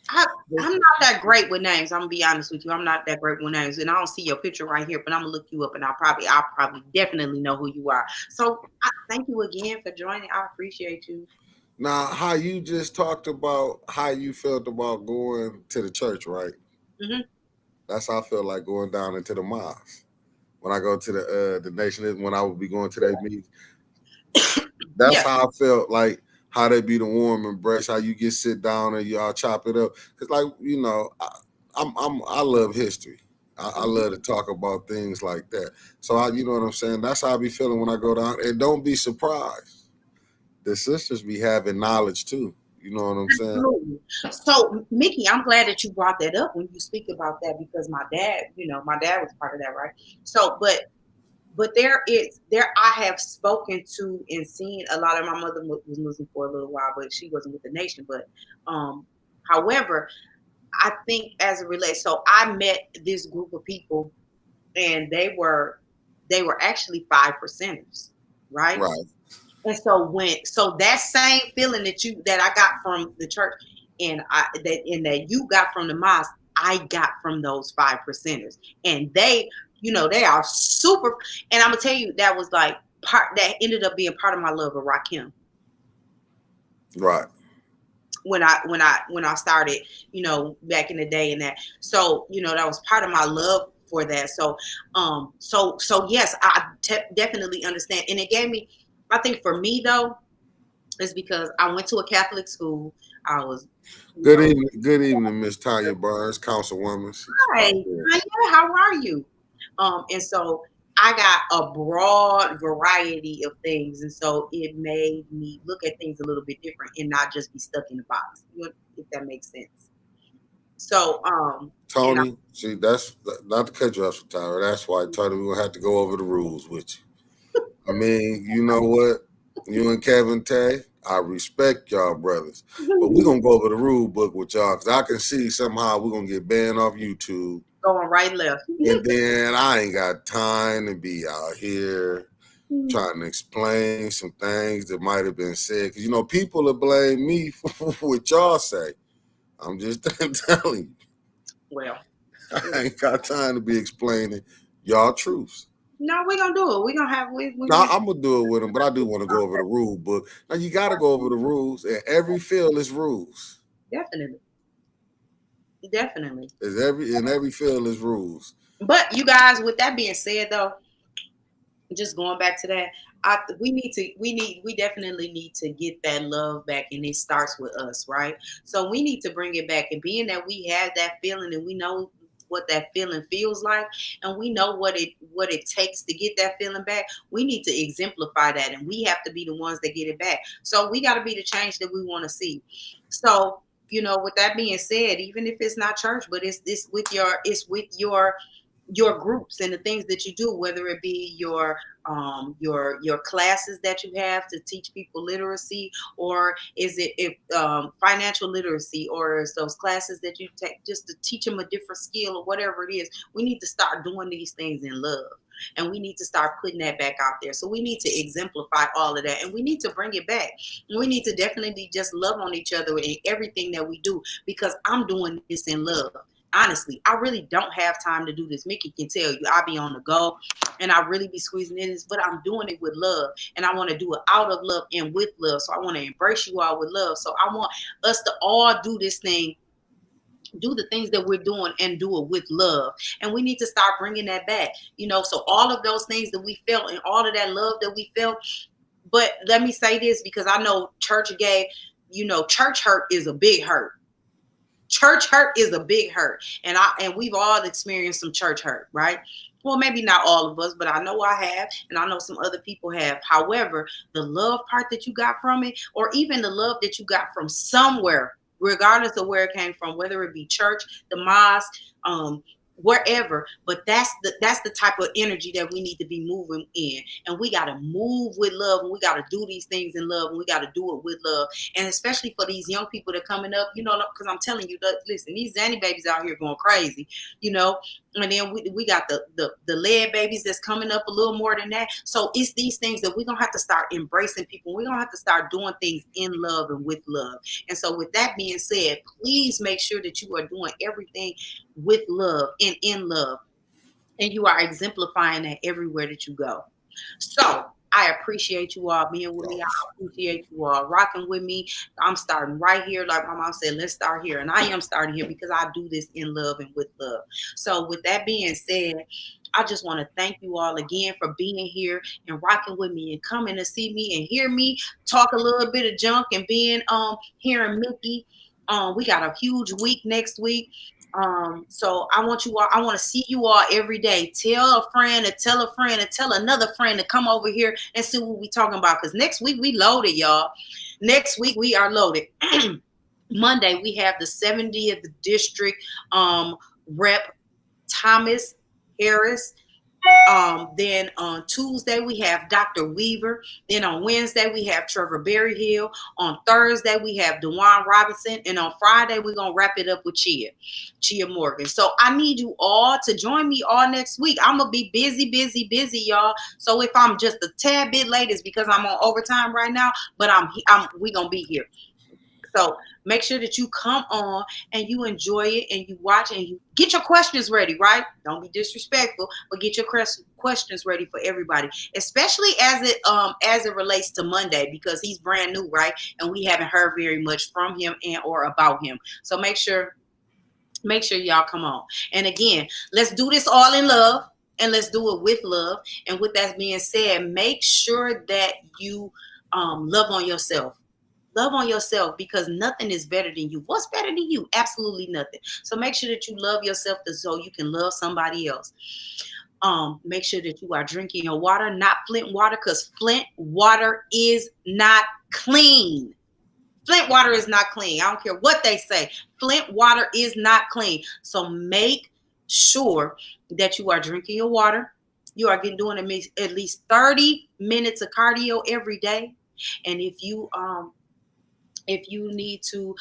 I, I'm not that great with names. I'm gonna be honest with you. I'm not that great with names, and I don't see your picture right here. But I'm gonna look you up, and I'll probably definitely know who you are. So thank you again for joining. I appreciate you. Now, how you just talked about how you felt about going to the church, right? Hmm. That's how I feel like going down into the mosque. When I go to the nation, when I would be going to that meeting, that's Yeah. how I felt like how they be the warm embrace, how you get sit down and y'all chop it up. Cause like I love history. I Hmm. love to talk about things like that. So you know what I'm saying. That's how I be feeling when I go down. And don't be surprised. The sisters be having knowledge too. You know what I'm saying? Absolutely. So, Mickey, I'm glad that you brought that up when you speak about that because my dad was part of that, right? So, but there I have spoken to and seen a lot of my mother was Muslim for a little while, but she wasn't with the nation. But um, however, I think as it relates, so I met this group of people, and they were actually 5%ers, right? Right. And so that same feeling that I got from the church, and that you got from the mosque, I got from those 5%ers, and they are super. And I'm gonna tell you that was like part that ended up being part of my love of Rakim Right. when I started, back in the day and that. So, that was part of my love for that. So yes, definitely understand. And it gave me, I think for me though, is because I went to a Catholic school. I was, you know, Good evening, Miss Tanya Burns, Councilwoman. She's hi, right there. Tanya, how are you? And so I got a broad variety of things, and so it made me look at things a little bit different and not just be stuck in a box. If that makes sense. So, and Tony, see, that's not to cut you off, Tyra. That's why, Tony, we're gonna have to go over the rules with you. I mean, you know what? You and Kevin Tay, I respect y'all brothers. But we're gonna go over the rule book with y'all because I can see somehow we're gonna get banned off YouTube. going right left. And then I ain't got time to be out here trying to explain some things that might have been said. Because, people will blame me for what y'all say. I'm just telling you. Well, I ain't got time to be explaining y'all truths. no, we're gonna do it. We're gonna have Now I'm gonna do it with them, but I do want to go over the rule book. Now you got to go over the rules, and every field is rules. definitely, definitely. Is every field is rules. But you guys, with that being said, though, just going back to that, we definitely need to get that love back, and it starts with us, right? So we need to bring it back, and being that we have that feeling and we know what that feeling feels like, and we know what it takes to get that feeling back, we need to exemplify that, and we have to be the ones that get it back. So we got to be the change that we want to see. So, with that being said, even if it's not church, but it's with your groups and the things that you do, whether it be your classes that you have to teach people literacy, or is it if financial literacy, or is those classes that you take just to teach them a different skill or whatever it is. We need to start doing these things in love, and we need to start putting that back out there. So we need to exemplify all of that, and we need to bring it back. We need to definitely just love on each other in everything that we do, because I'm doing this in love. Honestly, I really don't have time to do this. Mickey can tell you, I be on the go, and I really be squeezing in this, but I'm doing it with love, and I want to do it out of love and with love. So I want to embrace you all with love. So I want us to all do this thing, do the things that we're doing, and do it with love. And we need to start bringing that back. So all of those things that we felt and all of that love that we felt. But let me say this, because I know church hurt is a big hurt. Church hurt is a big hurt, and we've all experienced some church hurt, right? Well, maybe not all of us, but I know I have, and I know some other people have. However, the love part that you got from it, or even the love that you got from somewhere, regardless of where it came from, whether it be church, the mosque, wherever. But that's the type of energy that we need to be moving in, and we got to move with love, and we got to do these things in love, and we got to do it with love. And especially for these young people that coming up, because I'm telling you that, listen, these zanny babies out here going crazy, you know and then we got the lead babies that's coming up a little more than that. So it's these things that we're gonna have to start embracing people. We're gonna have to start doing things in love and with love. And so with that being said, please make sure that you are doing everything with love and in love, and you are exemplifying that everywhere that you go. So I appreciate you all being with me. I appreciate you all rocking with me. I'm starting right here, like my mom said, let's start here. And I am starting here because I do this in love and with love. So with that being said, I just want to thank you all again for being here and rocking with me and coming to see me and hear me talk a little bit of junk and being hearing Mickey. We got a huge week next week. So I want you all, I want to see you all every day. Tell a friend and tell a friend and tell another friend to come over here and see what we talking about. Because next week we loaded, y'all. Next week we are loaded. Monday we have the 70th district rep Thomas Harris. Then on Tuesday we have Dr. Weaver. Then on Wednesday we have Trevor Berryhill. On Thursday we have DeJuan Robinson, and on Friday we're gonna wrap it up with Chia Morgan. So I need you all to join me all next week. I'm gonna be busy, busy, busy, y'all. So if I'm just a tad bit late, it's because I'm on overtime right now. But we gonna be here. So make sure that you come on and you enjoy it and you watch and you get your questions ready, right? Don't be disrespectful, but get your questions ready for everybody, especially as it relates to Monday, because he's brand new, right? And we haven't heard very much from him and or about him. So make sure y'all come on. And again, let's do this all in love and let's do it with love. And with that being said, make sure that you love on yourself. Love on yourself, because nothing is better than you. What's better than you? Absolutely nothing. So make sure that you love yourself so you can love somebody else. Make sure that you are drinking your water, not Flint water, because Flint water is not clean. Flint water is not clean. I don't care what they say. Flint water is not clean. So make sure that you are drinking your water. You are doing at least 30 minutes of cardio every day. And if you need to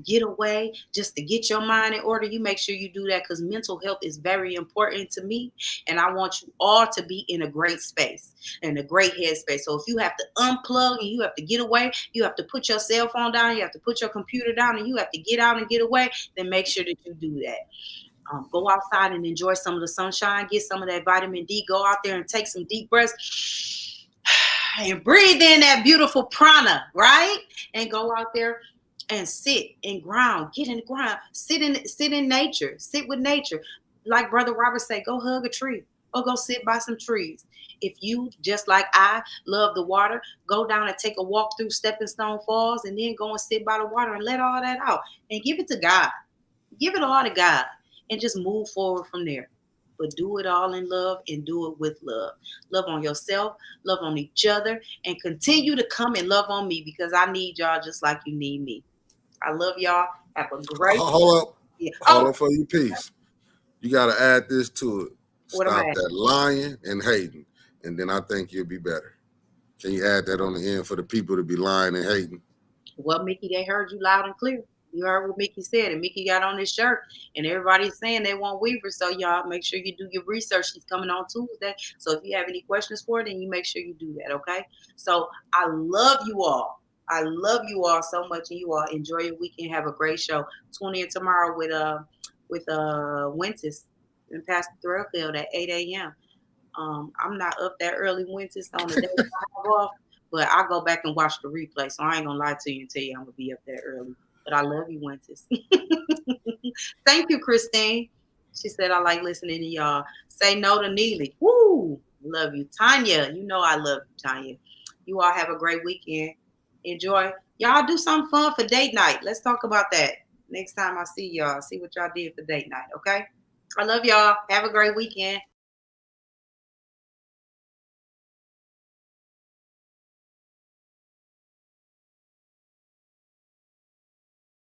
get away just to get your mind in order, you make sure you do that, because mental health is very important to me. And I want you all to be in a great space, in a great headspace. So if you have to unplug and you have to get away, you have to put your cell phone down, you have to put your computer down, and you have to get out and get away, then make sure that you do that. Go outside and enjoy some of the sunshine, get some of that vitamin D, go out there and take some deep breaths and breathe in that beautiful prana, right? And go out there and sit and ground, get in the ground, sit in nature, sit with nature. Like Brother Robert say, go hug a tree or go sit by some trees. If you, just like I, love the water, go down and take a walk through Stepping Stone Falls and then go and sit by the water and let all that out and give it to God. Give it all to God and just move forward from there. But do it all in love and do it with love. Love on yourself, love on each other, and continue to come and love on me, because I need y'all just like you need me. I love y'all. Have a great Hold up. day. Hold Oh, on for your piece. You got to add this to it. what am Stop I at? that lying and hating, and then I think you'll be better. Can you add that on the end for the people to be lying and hating? Well, Mickey, they heard you loud and clear. You heard what Mickey said, and Mickey got on his shirt, and everybody's saying they want Weaver. So y'all make sure you do your research. He's coming on Tuesday. So if you have any questions for it, then you make sure you do that, okay? So I love you all. I love you all so much, and you all enjoy your weekend. Have a great show. Tune in tomorrow with Wentis and Pastor Threlfield at 8 a.m. I'm not up that early Wednesdays on the day I have off, but I go back and watch the replay. So I ain't gonna lie to you and tell you I'm gonna be up there early. But I love you, Wentis. Thank you, Christine. She said I like listening to y'all. Say no to Neely. Woo! Love you. Tanya, you know I love you, Tanya. You all have a great weekend. Enjoy. Y'all do something fun for date night. Let's talk about that next time I see y'all. See what y'all did for date night, okay? I love y'all. Have a great weekend.